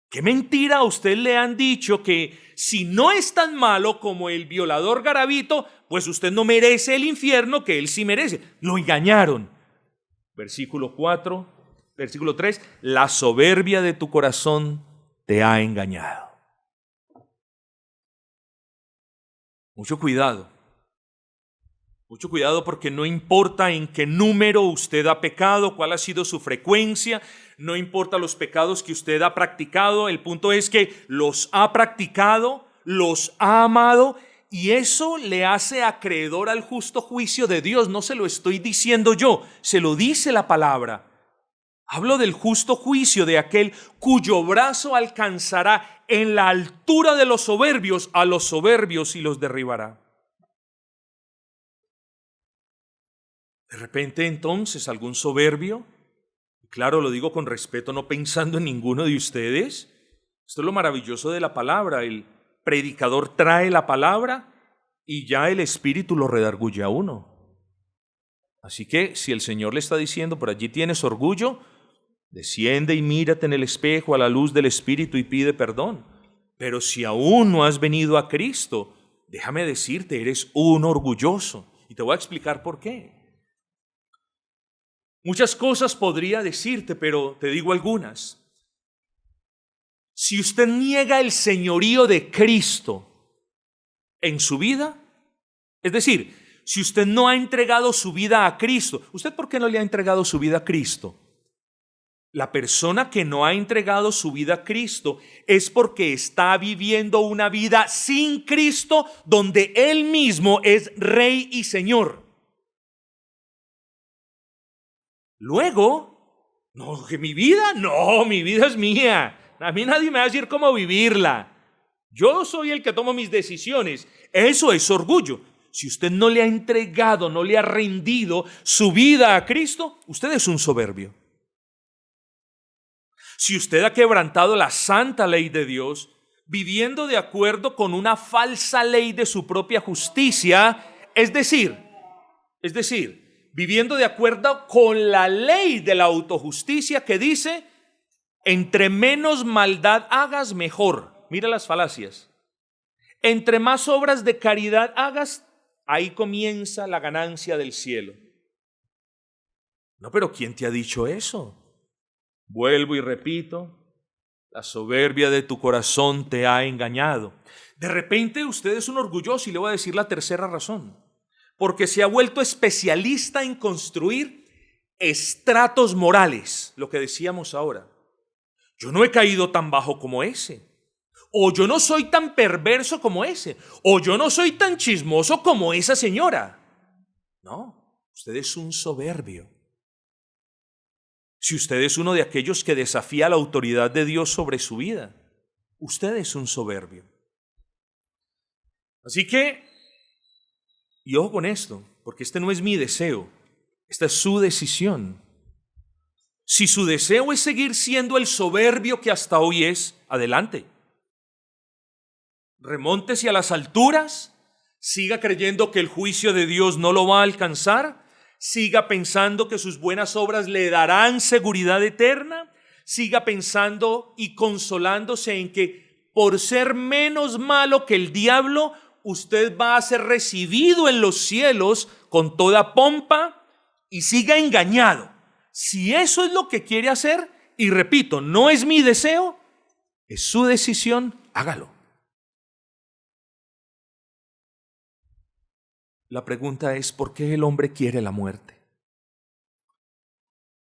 ¿Qué mentira a usted le han dicho que si no es tan malo como el violador Garabito, pues usted no merece el infierno que él sí merece? Lo engañaron. Versículo 3, la soberbia de tu corazón te ha engañado. Mucho cuidado porque no importa en qué número usted ha pecado, cuál ha sido su frecuencia, no importa los pecados que usted ha practicado, el punto es que los ha practicado, los ha amado y eso le hace acreedor al justo juicio de Dios. No se lo estoy diciendo yo, se lo dice la palabra. Hablo del justo juicio de aquel cuyo brazo alcanzará en la altura de los soberbios a los soberbios y los derribará. De repente entonces algún soberbio, claro, lo digo con respeto, no pensando en ninguno de ustedes. Esto es lo maravilloso de la palabra. El predicador trae la palabra y ya el Espíritu lo redarguye a uno. Así que si el Señor le está diciendo, por allí tienes orgullo, desciende y mírate en el espejo a la luz del Espíritu y pide perdón. Pero si aún no has venido a Cristo, déjame decirte, eres un orgulloso. Y te voy a explicar por qué. Muchas cosas podría decirte, pero te digo algunas. Si usted niega el señorío de Cristo en su vida, es decir, si usted no ha entregado su vida a Cristo, ¿usted por qué no le ha entregado su vida a Cristo? La persona que no ha entregado su vida a Cristo es porque está viviendo una vida sin Cristo, donde Él mismo es Rey y Señor. Luego, mi vida es mía. A mí nadie me va a decir cómo vivirla. Yo soy el que tomo mis decisiones. Eso es orgullo. Si usted no le ha entregado, no le ha rendido su vida a Cristo, usted es un soberbio. Si usted ha quebrantado la santa ley de Dios, viviendo de acuerdo con una falsa ley de su propia justicia, es decir, viviendo de acuerdo con la ley de la autojusticia que dice, entre menos maldad hagas, mejor. Mira las falacias. Entre más obras de caridad hagas, ahí comienza la ganancia del cielo. No, pero ¿quién te ha dicho eso? Vuelvo y repito, la soberbia de tu corazón te ha engañado. De repente usted es un orgulloso y le voy a decir la tercera razón. Porque se ha vuelto especialista en construir estratos morales, lo que decíamos ahora. Yo no he caído tan bajo como ese. O yo no soy tan perverso como ese. O yo no soy tan chismoso como esa señora. No, usted es un soberbio. Si usted es uno de aquellos que desafía la autoridad de Dios sobre su vida, usted es un soberbio. Así que, y ojo con esto, porque este no es mi deseo, esta es su decisión. Si su deseo es seguir siendo el soberbio que hasta hoy es, adelante. Remóntese a las alturas, siga creyendo que el juicio de Dios no lo va a alcanzar, siga pensando que sus buenas obras le darán seguridad eterna, siga pensando y consolándose en que por ser menos malo que el diablo, usted va a ser recibido en los cielos con toda pompa, y siga engañado. Si eso es lo que quiere hacer, y repito, no es mi deseo, es su decisión, hágalo. La pregunta es, ¿por qué el hombre quiere la muerte?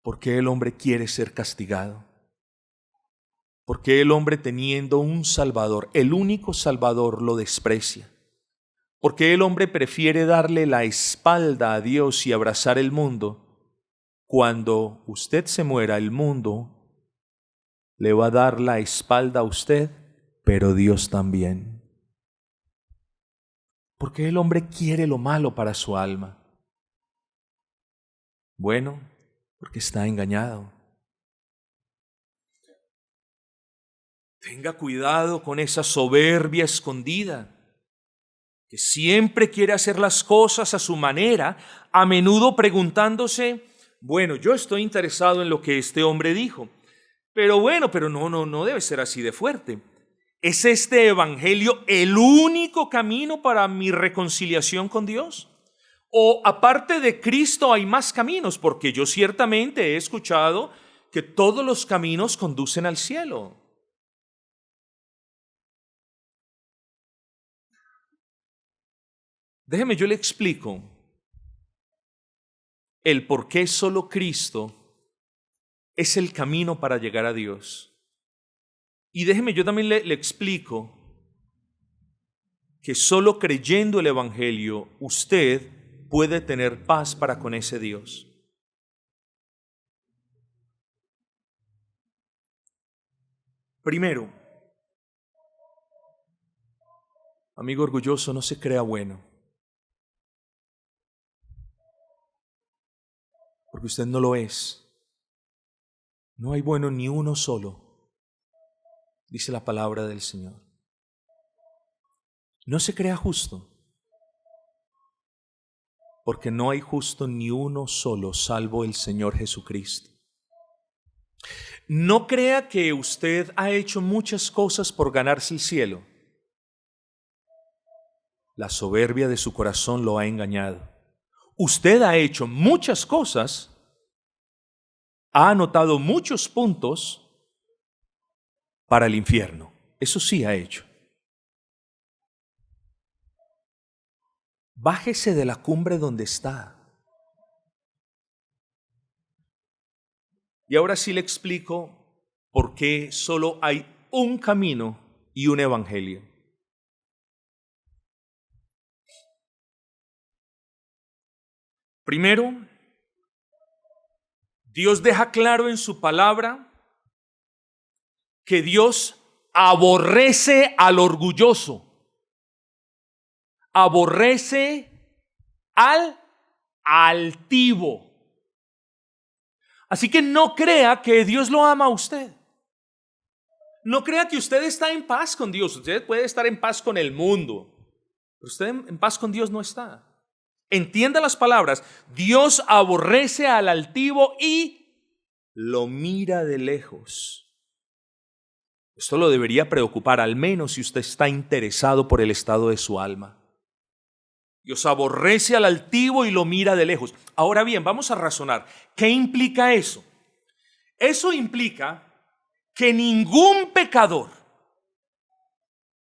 ¿Por qué el hombre quiere ser castigado? ¿Por qué el hombre, teniendo un Salvador, el único Salvador, lo desprecia? ¿Por qué el hombre prefiere darle la espalda a Dios y abrazar el mundo? Cuando usted se muera, el mundo le va a dar la espalda a usted, pero Dios también. ¿Por qué el hombre quiere lo malo para su alma? Bueno, porque está engañado. Tenga cuidado con esa soberbia escondida, que siempre quiere hacer las cosas a su manera, a menudo preguntándose, bueno, yo estoy interesado en lo que este hombre dijo, pero no debe ser así de fuerte. ¿Es este evangelio el único camino para mi reconciliación con Dios? ¿O aparte de Cristo hay más caminos? Porque yo ciertamente he escuchado que todos los caminos conducen al cielo. Déjeme, yo le explico el por qué solo Cristo es el camino para llegar a Dios. Y déjeme, yo también le explico que solo creyendo el evangelio usted puede tener paz para con ese Dios. Primero, amigo orgulloso, no se crea bueno, porque usted no lo es. No hay bueno ni uno solo, dice la palabra del Señor. No se crea justo, porque no hay justo ni uno solo, salvo el Señor Jesucristo. No crea que usted ha hecho muchas cosas por ganarse el cielo. La soberbia de su corazón lo ha engañado. Usted ha hecho muchas cosas, ha anotado muchos puntos para el infierno. Eso sí ha hecho. Bájese de la cumbre donde está. Y ahora sí le explico por qué solo hay un camino y un evangelio. Primero, Dios deja claro en su palabra que Dios aborrece al orgulloso, aborrece al altivo. Así que no crea que Dios lo ama a usted. No crea que usted está en paz con Dios. Usted puede estar en paz con el mundo, pero usted en paz con Dios no está. Entienda las palabras. Dios aborrece al altivo y lo mira de lejos. Esto lo debería preocupar, al menos si usted está interesado por el estado de su alma. Dios aborrece al altivo y lo mira de lejos. Ahora bien, vamos a razonar. ¿Qué implica eso? Eso implica que ningún pecador,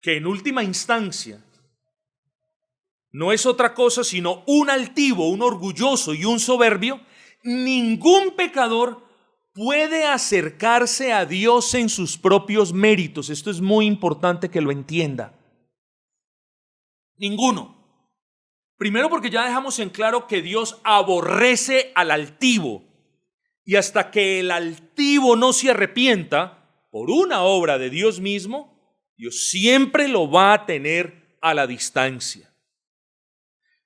que en última instancia no es otra cosa sino un altivo, un orgulloso y un soberbio, ningún pecador puede acercarse a Dios en sus propios méritos. Esto es muy importante que lo entienda. Ninguno. Primero, porque ya dejamos en claro que Dios aborrece al altivo. Y hasta que el altivo no se arrepienta por una obra de Dios mismo, Dios siempre lo va a tener a la distancia.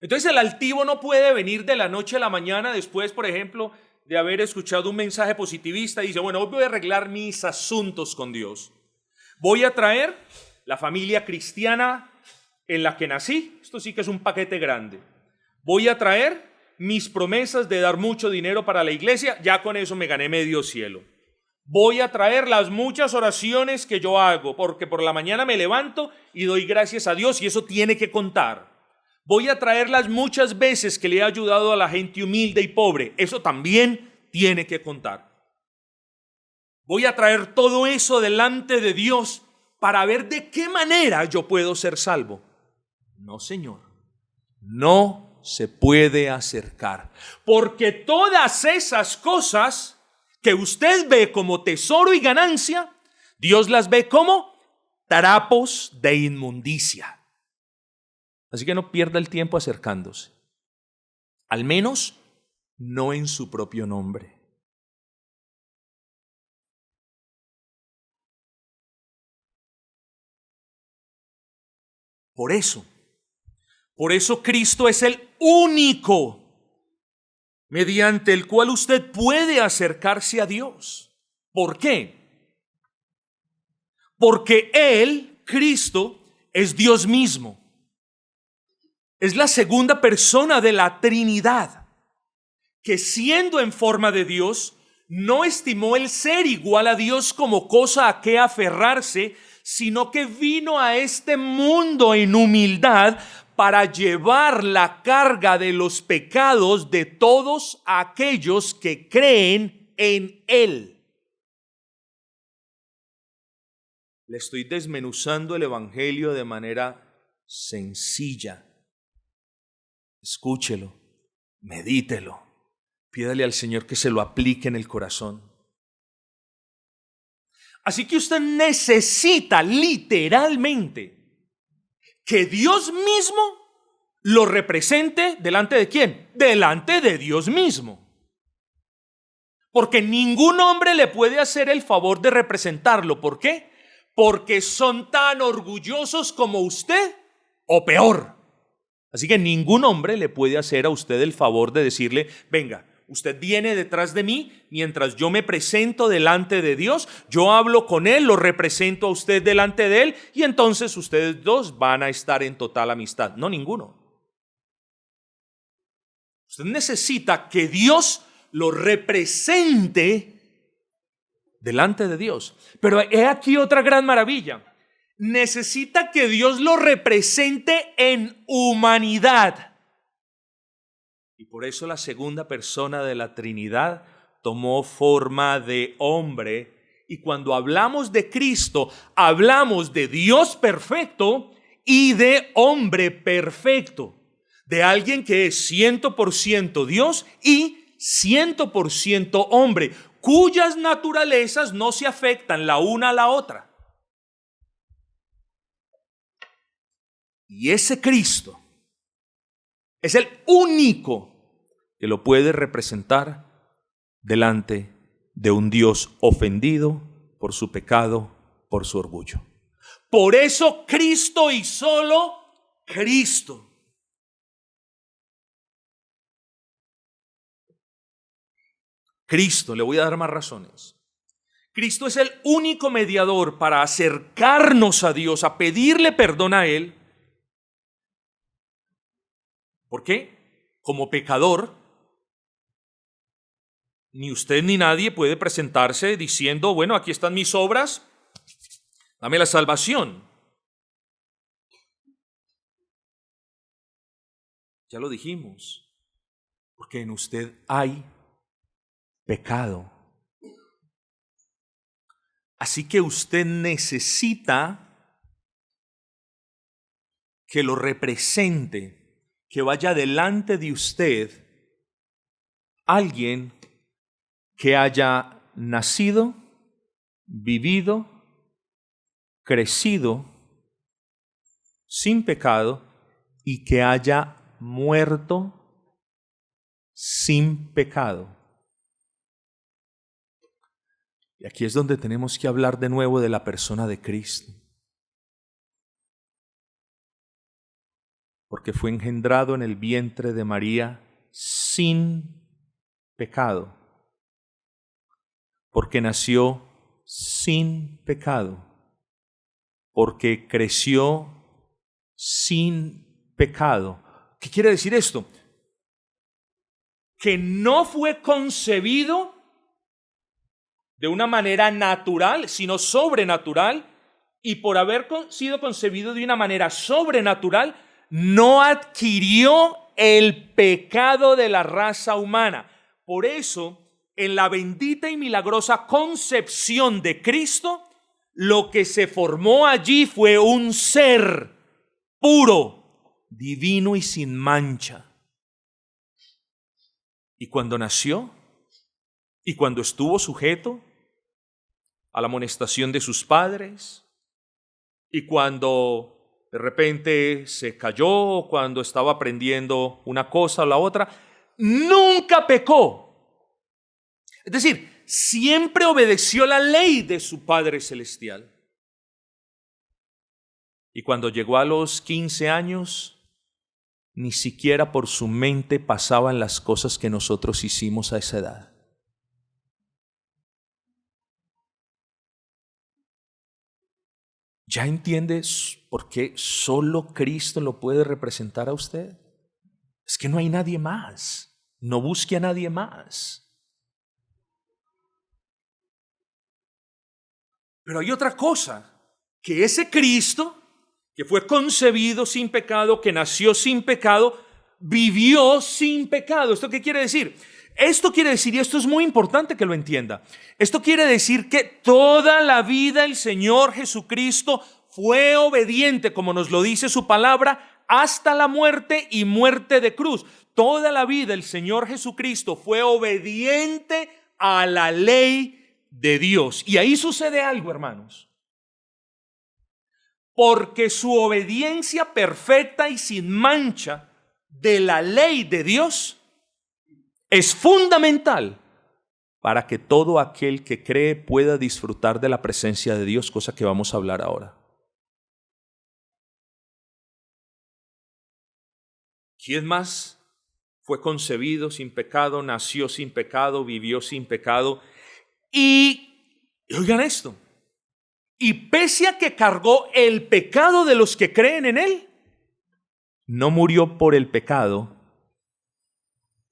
Entonces el altivo no puede venir de la noche a la mañana después, por ejemplo, de haber escuchado un mensaje positivista y dice, bueno, hoy voy a arreglar mis asuntos con Dios. Voy a traer la familia cristiana en la que nací. Esto sí que es un paquete grande. Voy a traer mis promesas de dar mucho dinero para la iglesia. Ya con eso me gané medio cielo. Voy a traer las muchas oraciones que yo hago, porque por la mañana me levanto y doy gracias a Dios y eso tiene que contar. Voy a traer las muchas veces que le he ayudado a la gente humilde y pobre. Eso también tiene que contar. Voy a traer todo eso delante de Dios para ver de qué manera yo puedo ser salvo. No, Señor. No se puede acercar. Porque todas esas cosas que usted ve como tesoro y ganancia, Dios las ve como trapos de inmundicia. Así que no pierda el tiempo acercándose. Al menos no en su propio nombre. Por eso Cristo es el único mediante el cual usted puede acercarse a Dios. ¿Por qué? Porque Él, Cristo, es Dios mismo. Es la segunda persona de la Trinidad, que siendo en forma de Dios, no estimó el ser igual a Dios como cosa a que aferrarse, sino que vino a este mundo en humildad para llevar la carga de los pecados de todos aquellos que creen en Él. Le estoy desmenuzando el Evangelio de manera sencilla. Escúchelo, medítelo, pídale al Señor que se lo aplique en el corazón. Así que usted necesita literalmente que Dios mismo lo represente delante de ¿quién? Delante de Dios mismo. Porque ningún hombre le puede hacer el favor de representarlo. ¿Por qué? Porque son tan orgullosos como usted o peor. Así que ningún hombre le puede hacer a usted el favor de decirle, venga, usted viene detrás de mí mientras yo me presento delante de Dios, yo hablo con Él, lo represento a usted delante de Él y entonces ustedes dos van a estar en total amistad. No, ninguno. Usted necesita que Dios lo represente delante de Dios. Pero he aquí otra gran maravilla. Necesita que Dios lo represente en humanidad. Y por eso la segunda persona de la Trinidad tomó forma de hombre. Y cuando hablamos de Cristo, hablamos de Dios perfecto y de hombre perfecto. De alguien que es 100% Dios y 100% hombre, cuyas naturalezas no se afectan la una a la otra. Y ese Cristo es el único que lo puede representar delante de un Dios ofendido por su pecado, por su orgullo. Por eso Cristo y solo Cristo. Cristo, le voy a dar más razones. Cristo es el único mediador para acercarnos a Dios, a pedirle perdón a Él. ¿Por qué? Como pecador, ni usted ni nadie puede presentarse diciendo, bueno, aquí están mis obras, dame la salvación. Ya lo dijimos, porque en usted hay pecado. Así que usted necesita que lo represente, que vaya delante de usted alguien que haya nacido, vivido, crecido sin pecado y que haya muerto sin pecado. Y aquí es donde tenemos que hablar de nuevo de la persona de Cristo. Porque fue engendrado en el vientre de María sin pecado. Porque nació sin pecado. Porque creció sin pecado. ¿Qué quiere decir esto? Que no fue concebido de una manera natural, sino sobrenatural, y por haber sido concebido de una manera sobrenatural, no adquirió el pecado de la raza humana. Por eso, en la bendita y milagrosa concepción de Cristo, lo que se formó allí fue un ser puro, divino y sin mancha. Y cuando nació, y cuando estuvo sujeto a la amonestación de sus padres, y cuando de repente se cayó, cuando estaba aprendiendo una cosa o la otra, nunca pecó. Es decir, siempre obedeció la ley de su Padre Celestial. Y cuando llegó a los 15 años, ni siquiera por su mente pasaban las cosas que nosotros hicimos a esa edad. ¿Ya entiendes por qué solo Cristo lo puede representar a usted? Es que no hay nadie más. No busque a nadie más. Pero hay otra cosa, que ese Cristo, que fue concebido sin pecado, que nació sin pecado, vivió sin pecado. ¿Esto qué quiere decir? Esto quiere decir, y esto es muy importante que lo entienda, esto quiere decir que toda la vida el Señor Jesucristo fue obediente, como nos lo dice su palabra, hasta la muerte y muerte de cruz. Toda la vida el Señor Jesucristo fue obediente a la ley de Dios. Y ahí sucede algo, hermanos. Porque su obediencia perfecta y sin mancha de la ley de Dios es fundamental para que todo aquel que cree pueda disfrutar de la presencia de Dios, cosa que vamos a hablar ahora. ¿Quién más fue concebido sin pecado, nació sin pecado, vivió sin pecado? Y oigan esto, y pese a que cargó el pecado de los que creen en Él, no murió por el pecado,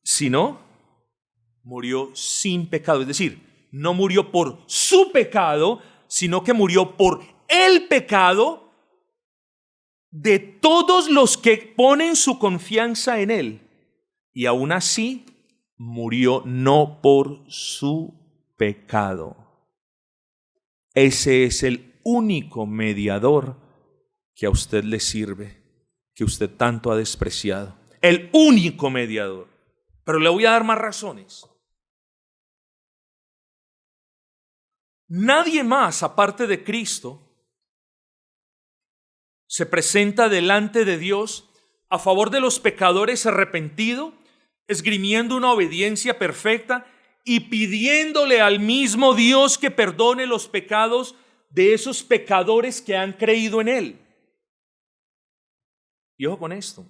sino murió sin pecado. Es decir, no murió por su pecado, sino que murió por el pecado de todos los que ponen su confianza en Él. Y aún así, murió no por su pecado. Ese es el único mediador que a usted le sirve, que usted tanto ha despreciado. El único mediador. Pero le voy a dar más razones. Nadie más, aparte de Cristo, se presenta delante de Dios a favor de los pecadores arrepentidos, esgrimiendo una obediencia perfecta y pidiéndole al mismo Dios que perdone los pecados de esos pecadores que han creído en Él. Y ojo con esto.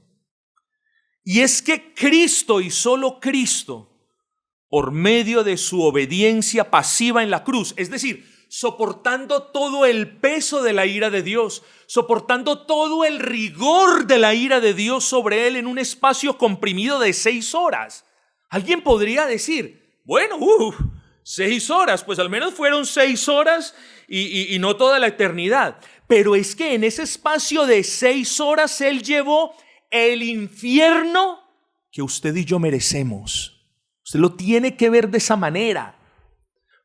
Y es que Cristo y solo Cristo, por medio de su obediencia pasiva en la cruz, es decir, soportando todo el peso de la ira de Dios, soportando todo el rigor de la ira de Dios sobre Él en un espacio comprimido de 6 horas. Alguien podría decir, bueno, 6 horas, pues al menos fueron 6 horas y no toda la eternidad. Pero es que en ese espacio de 6 horas Él llevó el infierno que usted y yo merecemos. Usted lo tiene que ver de esa manera.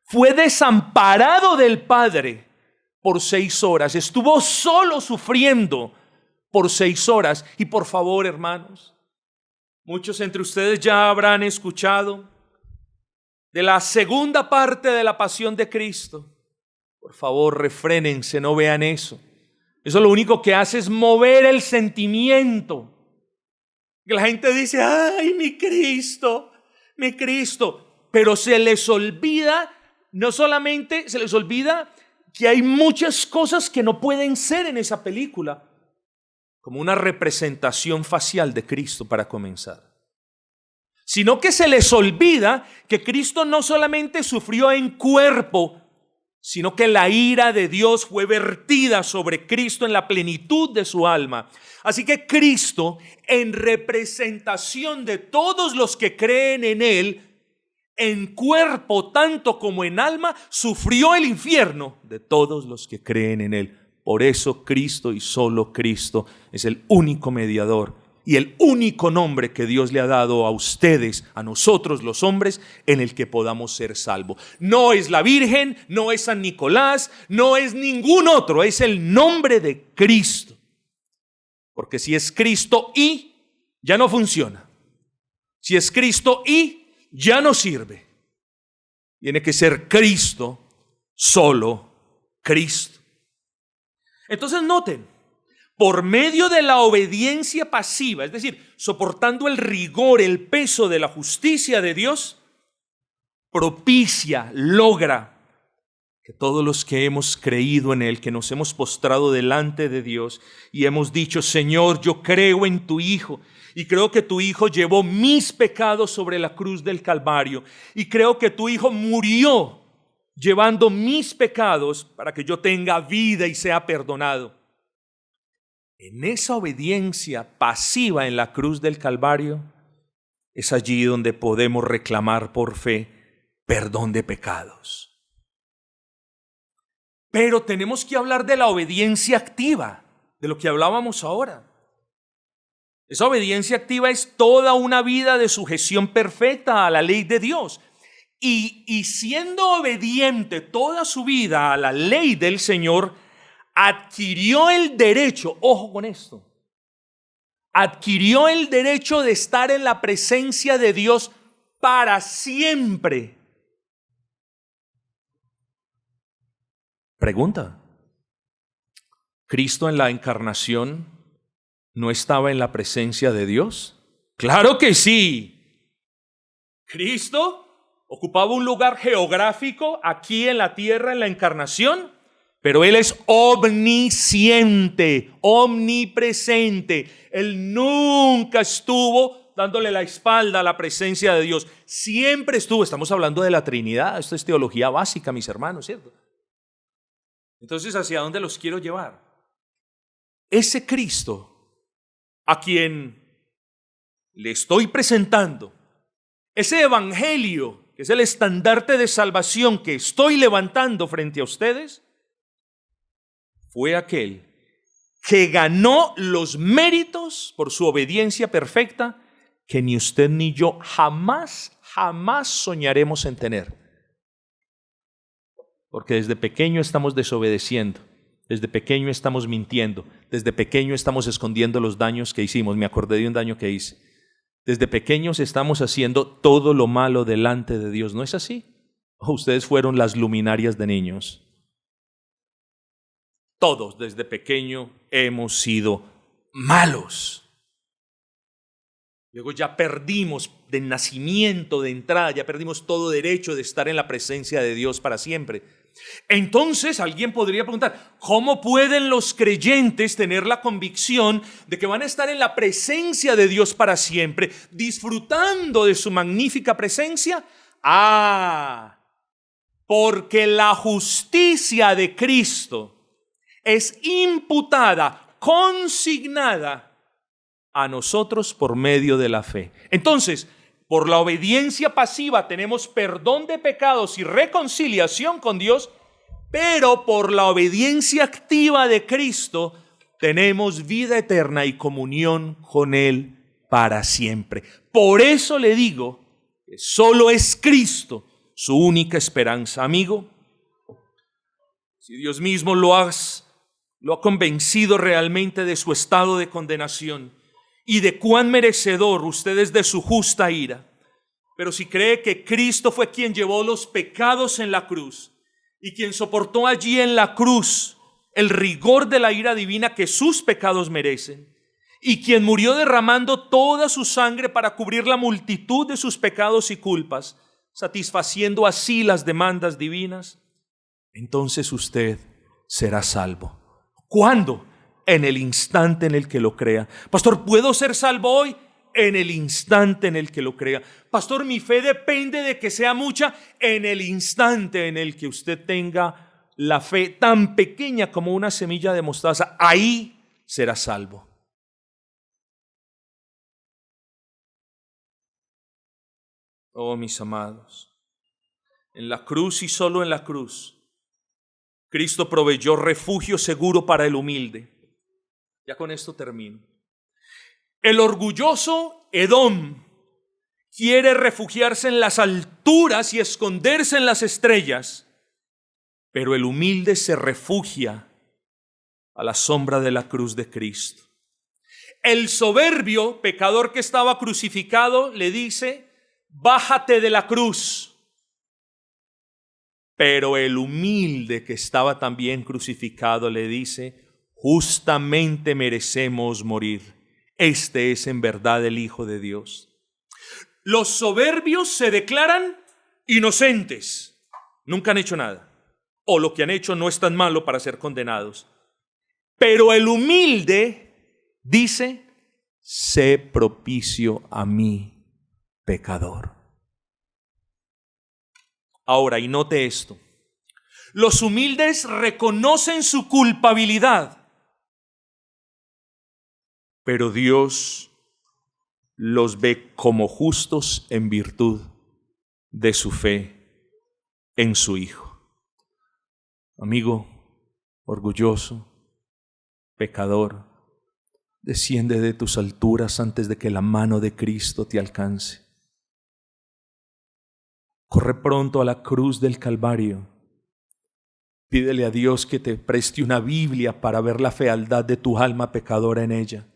Fue desamparado del Padre por 6 horas. Estuvo solo sufriendo por 6 horas. Y por favor, hermanos, muchos entre ustedes ya habrán escuchado de la segunda parte de la pasión de Cristo. Por favor, refrénense, no vean eso. Eso lo único que hace es mover el sentimiento. Que la gente dice, ¡ay, mi Cristo! Mi Cristo. Pero se les olvida, no solamente se les olvida que hay muchas cosas que no pueden ser en esa película, como una representación facial de Cristo para comenzar. Sino que se les olvida que Cristo no solamente sufrió en cuerpo, sino que la ira de Dios fue vertida sobre Cristo en la plenitud de su alma. Así que Cristo, en representación de todos los que creen en Él, en cuerpo tanto como en alma, sufrió el infierno de todos los que creen en Él. Por eso Cristo y solo Cristo es el único mediador y el único nombre que Dios le ha dado a ustedes, a nosotros los hombres, en el que podamos ser salvos. No es la Virgen, no es San Nicolás, no es ningún otro, es el nombre de Cristo. Porque si es Cristo y, ya no funciona. Si es Cristo y, ya no sirve. Tiene que ser Cristo, solo Cristo. Entonces noten, por medio de la obediencia pasiva, es decir, soportando el rigor, el peso de la justicia de Dios, propicia, logra que todos los que hemos creído en Él, que nos hemos postrado delante de Dios y hemos dicho, Señor, yo creo en tu Hijo y creo que tu Hijo llevó mis pecados sobre la cruz del Calvario y creo que tu Hijo murió llevando mis pecados para que yo tenga vida y sea perdonado. En esa obediencia pasiva en la cruz del Calvario, es allí donde podemos reclamar por fe perdón de pecados. Pero tenemos que hablar de la obediencia activa, de lo que hablábamos ahora. Esa obediencia activa es toda una vida de sujeción perfecta a la ley de Dios. Y siendo obediente toda su vida a la ley del Señor, adquirió el derecho, ojo con esto, adquirió el derecho de estar en la presencia de Dios para siempre. Pregunta, ¿Cristo en la encarnación no estaba en la presencia de Dios? ¡Claro que sí! Cristo ocupaba un lugar geográfico aquí en la tierra en la encarnación, pero Él es omnisciente, omnipresente. Él nunca estuvo dándole la espalda a la presencia de Dios. Siempre estuvo, estamos hablando de la Trinidad, esto es teología básica, mis hermanos, ¿cierto? Entonces, ¿hacia dónde los quiero llevar? Ese Cristo a quien le estoy presentando, ese evangelio que es el estandarte de salvación que estoy levantando frente a ustedes, fue aquel que ganó los méritos por su obediencia perfecta que ni usted ni yo jamás soñaremos en tener. Porque desde pequeño estamos desobedeciendo, desde pequeño estamos mintiendo, desde pequeño estamos escondiendo los daños que hicimos. Me acordé de un daño que hice. Desde pequeños estamos haciendo todo lo malo delante de Dios. ¿No es así? ¿O ustedes fueron las luminarias de niños? Todos desde pequeño hemos sido malos. Luego ya perdimos de nacimiento, de entrada, ya perdimos todo derecho de estar en la presencia de Dios para siempre. Entonces alguien podría preguntar, ¿cómo pueden los creyentes tener la convicción de que van a estar en la presencia de Dios para siempre, disfrutando de su magnífica presencia? Porque la justicia de Cristo es imputada, consignada a nosotros por medio de la fe. Entonces, por la obediencia pasiva tenemos perdón de pecados y reconciliación con Dios, pero por la obediencia activa de Cristo tenemos vida eterna y comunión con Él para siempre. Por eso le digo que solo es Cristo, su única esperanza. Amigo, si Dios mismo lo ha convencido realmente de su estado de condenación y de cuán merecedor usted es de su justa ira, pero si cree que Cristo fue quien llevó los pecados en la cruz y quien soportó allí en la cruz el rigor de la ira divina que sus pecados merecen, y quien murió derramando toda su sangre para cubrir la multitud de sus pecados y culpas, satisfaciendo así las demandas divinas, entonces usted será salvo. ¿Cuándo? En el instante en el que lo crea. Pastor, ¿puedo ser salvo hoy? En el instante en el que lo crea. Pastor, mi fe depende de que sea mucha. En el instante en el que usted tenga la fe tan pequeña como una semilla de mostaza, ahí será salvo. Oh, mis amados, en la cruz y solo en la cruz, Cristo proveyó refugio seguro para el humilde. Ya con esto termino. El orgulloso Edom quiere refugiarse en las alturas y esconderse en las estrellas, pero el humilde se refugia a la sombra de la cruz de Cristo. El soberbio pecador que estaba crucificado le dice: bájate de la cruz. Pero el humilde que estaba también crucificado le dice: justamente merecemos morir. Este es en verdad el Hijo de Dios. Los soberbios se declaran inocentes. Nunca han hecho nada. O lo que han hecho no es tan malo para ser condenados. Pero el humilde dice: sé propicio a mí, pecador. Ahora, y note esto, los humildes reconocen su culpabilidad, pero Dios los ve como justos en virtud de su fe en su Hijo. Amigo orgulloso, pecador, desciende de tus alturas antes de que la mano de Cristo te alcance. Corre pronto a la cruz del Calvario. Pídele a Dios que te preste una Biblia para ver la fealdad de tu alma pecadora en ella.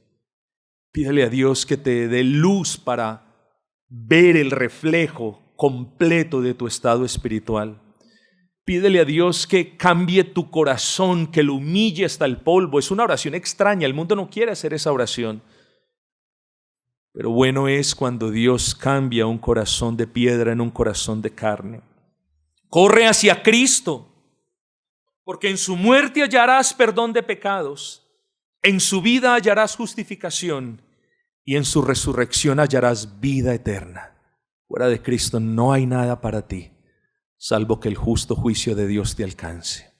Pídele a Dios que te dé luz para ver el reflejo completo de tu estado espiritual. Pídele a Dios que cambie tu corazón, que lo humille hasta el polvo. Es una oración extraña, el mundo no quiere hacer esa oración. Pero bueno es cuando Dios cambia un corazón de piedra en un corazón de carne. Corre hacia Cristo, porque en su muerte hallarás perdón de pecados, en su vida hallarás justificación y en su resurrección hallarás vida eterna. Fuera de Cristo no hay nada para ti, salvo que el justo juicio de Dios te alcance.